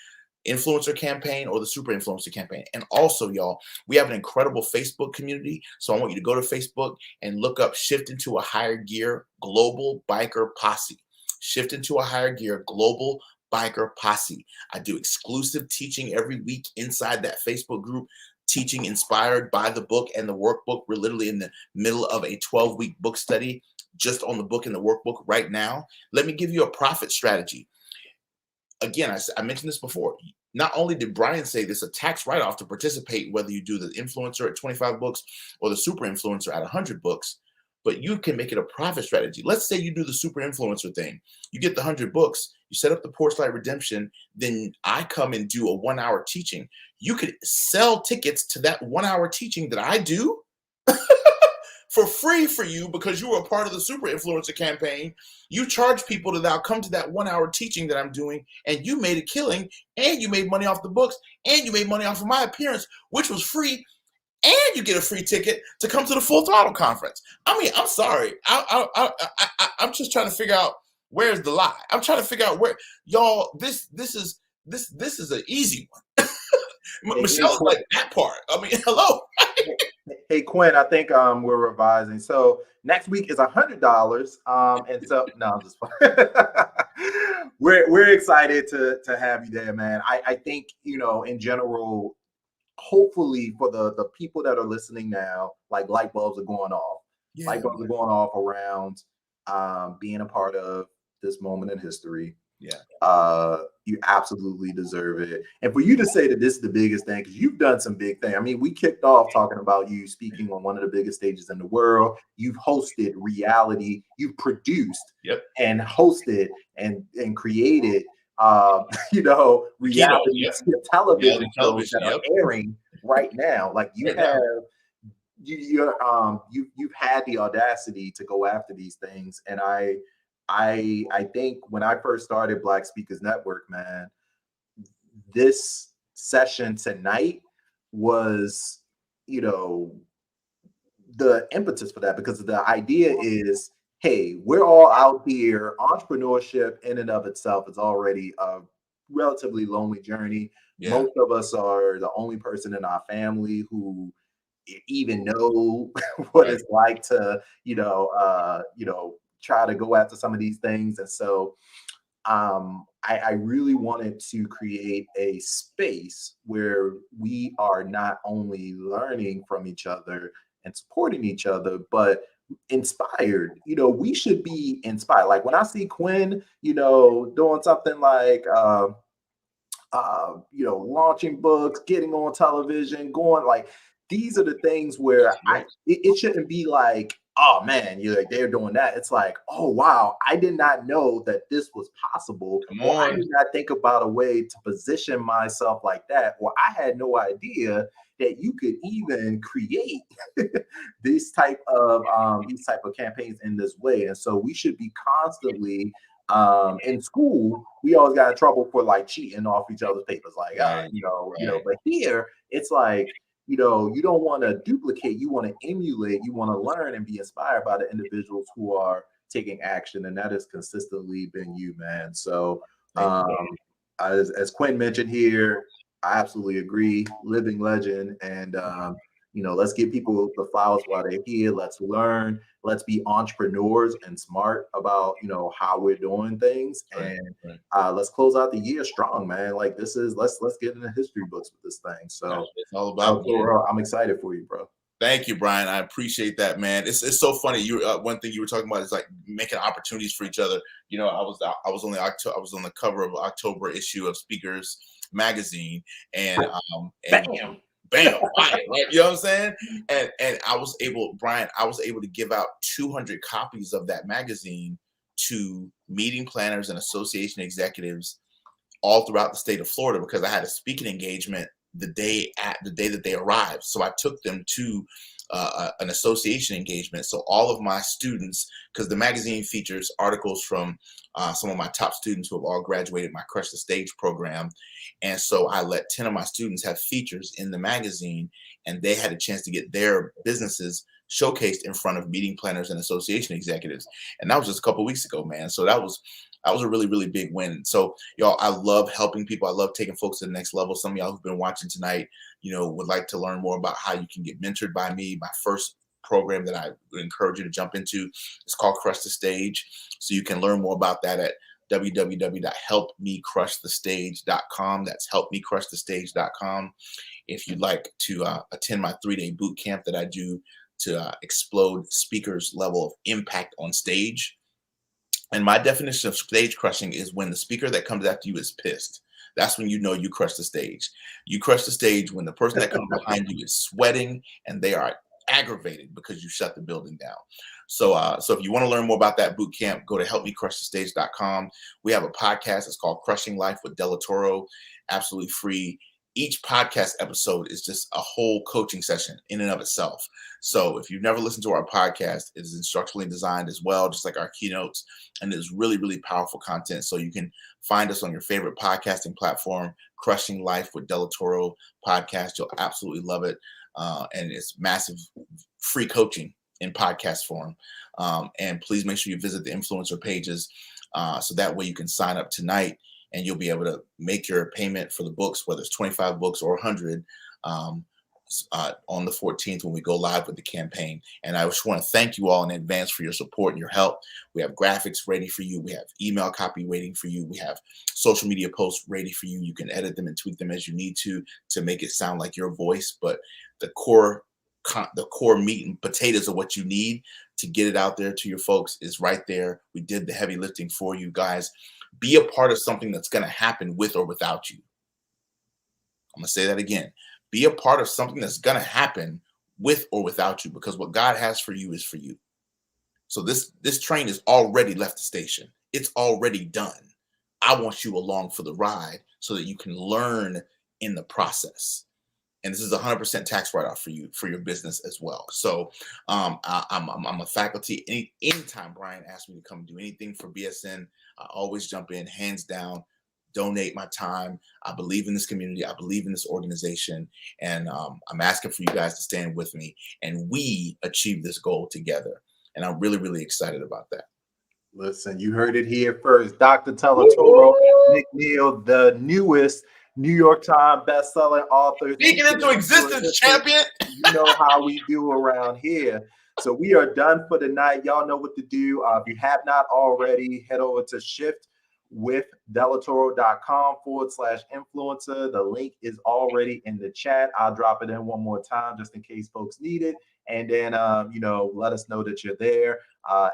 Influencer campaign or the super influencer campaign. And also, y'all, we have an incredible Facebook community. So I want you to go to Facebook and look up Shift into a Higher Gear Global Biker Posse. Shift into a Higher Gear Global Biker Posse. I do exclusive teaching every week inside that Facebook group, teaching inspired by the book and the workbook. We're literally in the middle of a 12-week book study just on the book and the workbook right now. Let me give you a profit strategy. Again, I mentioned this before. Not only did Brian say this, a tax write-off to participate, whether you do the influencer at 25 books or the super influencer at 100 books, but you can make it a profit strategy. Let's say you do the super influencer thing. You get the 100 books, you set up the Porch Light Redemption, then I come and do a 1-hour teaching. You could sell tickets to that 1-hour teaching that I do for free for you, because you were a part of the super influencer campaign. You charge people to now come to that 1-hour teaching that I'm doing, and you made a killing, and you made money off the books, and you made money off of my appearance, which was free, and you get a free ticket to come to the Full Throttle conference. I mean, I'm sorry. I'm just trying to figure out where's the lie. I'm trying to figure out where, y'all, this is an easy one. Michelle's like that part. I mean, hello. Hey Quinn, I think we're revising. So next week is $100. And so no, I'm just we're excited to have you there, man. I think, you know, in general, hopefully for the people that are listening now, like light bulbs are going off. Yeah. Light bulbs are going off around being a part of this moment in history. Yeah. You absolutely deserve it. And for you to say that this is the biggest thing, because you've done some big things. I mean, we kicked off talking about you speaking on one of the biggest stages in the world. You've hosted reality. You've produced and hosted and created, you know, reality television shows that are airing right now. Like you have, you've had the audacity to go after these things, and I think when I first started Black Speakers Network, man, this session tonight was, you know, the impetus for that, because the idea is, hey, we're all out here. Entrepreneurship in and of itself is already a relatively lonely journey. Yeah. Most of us are the only person in our family who even know what it's like to, you know, try to go after some of these things. And so I really wanted to create a space where we are not only learning from each other and supporting each other, but inspired. We should be inspired. Like when I see Quinn, doing something like launching books, getting on television, going like these are the things where it shouldn't be like, oh man, they're doing that. It's like, oh wow, I did not know that this was possible, or I did not think about a way to position myself like that, or I had no idea that you could even create these type of campaigns in this way. And so we should be constantly in school, we always got in trouble for like cheating off each other's papers, like but here it's like, you don't want to duplicate, you want to emulate, you want to learn and be inspired by the individuals who are taking action, and that has consistently been you, man. So as Quinn mentioned here, I absolutely agree, living legend. And let's give people the flowers while they're here. Let's learn. Let's be entrepreneurs and smart about how we're doing things. And let's close out the year strong, man. Like this is let's get into history books with this thing. So it's all about I'm excited for you, bro. Thank you, Brian. I appreciate that, man. It's so funny. You one thing you were talking about is like making opportunities for each other. I was on the cover of October issue of Speakers magazine, and Bam. right? You know what I'm saying? And I was able to give out 200 copies of that magazine to meeting planners and association executives all throughout the state of Florida, because I had a speaking engagement the day that they arrived. So I took them to an association engagement. So all of my students, because the magazine features articles from some of my top students who have all graduated my Crush the Stage program. And so I let 10 of my students have features in the magazine, and they had a chance to get their businesses showcased in front of meeting planners and association executives. And that was just a couple of weeks ago, man. So that was a really, really big win. So y'all, I love helping people. I love taking folks to the next level. Some of y'all who've been watching tonight, would like to learn more about how you can get mentored by me. My first program that I would encourage you to jump into is called Crush the Stage. So you can learn more about that at www.helpmecrushthestage.com. That's helpmecrushthestage.com. If you'd like to attend my 3-day boot camp that I do to explode speakers' level of impact on stage. And my definition of stage crushing is when the speaker that comes after you is pissed. That's when you know you crush the stage. You crush the stage when the person that comes behind you is sweating and they are aggravated because you shut the building down. So if you want to learn more about that boot camp, go to helpmecrushthestage.com. We have a podcast. It's called Crushing Life with Delatorro, absolutely free. Each podcast episode is just a whole coaching session in and of itself. So if you've never listened to our podcast, it is instructionally designed as well, just like our keynotes, and it is really, really powerful content. So you can find us on your favorite podcasting platform, Crushing Life with Delatorro podcast. You'll absolutely love it. And it's massive free coaching in podcast form. And please make sure you visit the influencer pages so that way you can sign up tonight and you'll be able to make your payment for the books, whether it's 25 books or 100, on the 14th when we go live with the campaign. And I just want to thank you all in advance for your support and your help. We have graphics ready for you. We have email copy waiting for you. We have social media posts ready for you. You can edit them and tweak them as you need to make it sound like your voice. But the core meat and potatoes of what you need to get it out there to your folks is right there. We did the heavy lifting for you guys. Be a part of something that's going to happen with or without you. I'm going to say that again. Be a part of something that's going to happen with or without you, because what God has for you is for you. So this train has already left the station. It's already done. I want you along for the ride so that you can learn in the process. And this is 100% tax write-off for you, for your business as well. So I'm a faculty. Anytime Brian asks me to come do anything for BSN, I always jump in, hands down, donate my time. I believe in this community. I believe in this organization. And I'm asking for you guys to stand with me and we achieve this goal together. And I'm really, really excited about that. Listen, you heard it here first. Dr. Delatorro, McNeal, the newest New York Times best-selling author. Speaking into existence, champion. You know how we do around here. So we are done for the night. Y'all know what to do. If you have not already, head over to shiftwithdelatorro.com/influencer. The link is already in the chat. I'll drop it in one more time just in case folks need it. And then, you know, let us know that you're there.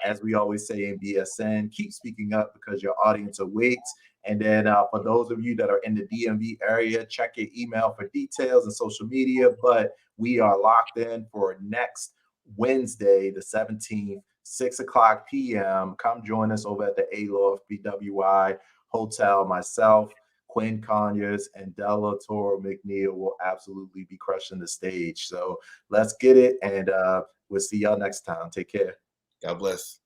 As we always say in BSN, keep speaking up because your audience awaits. And then for those of you that are in the DMV area, check your email for details and social media. But we are locked in for next Wednesday, the 17th, 6 o'clock p.m. Come join us over at the Aloft BWI Hotel. Myself, Quinn Conyers, and Delatorro McNeal will absolutely be crushing the stage. So let's get it. And we'll see y'all next time. Take care. God bless.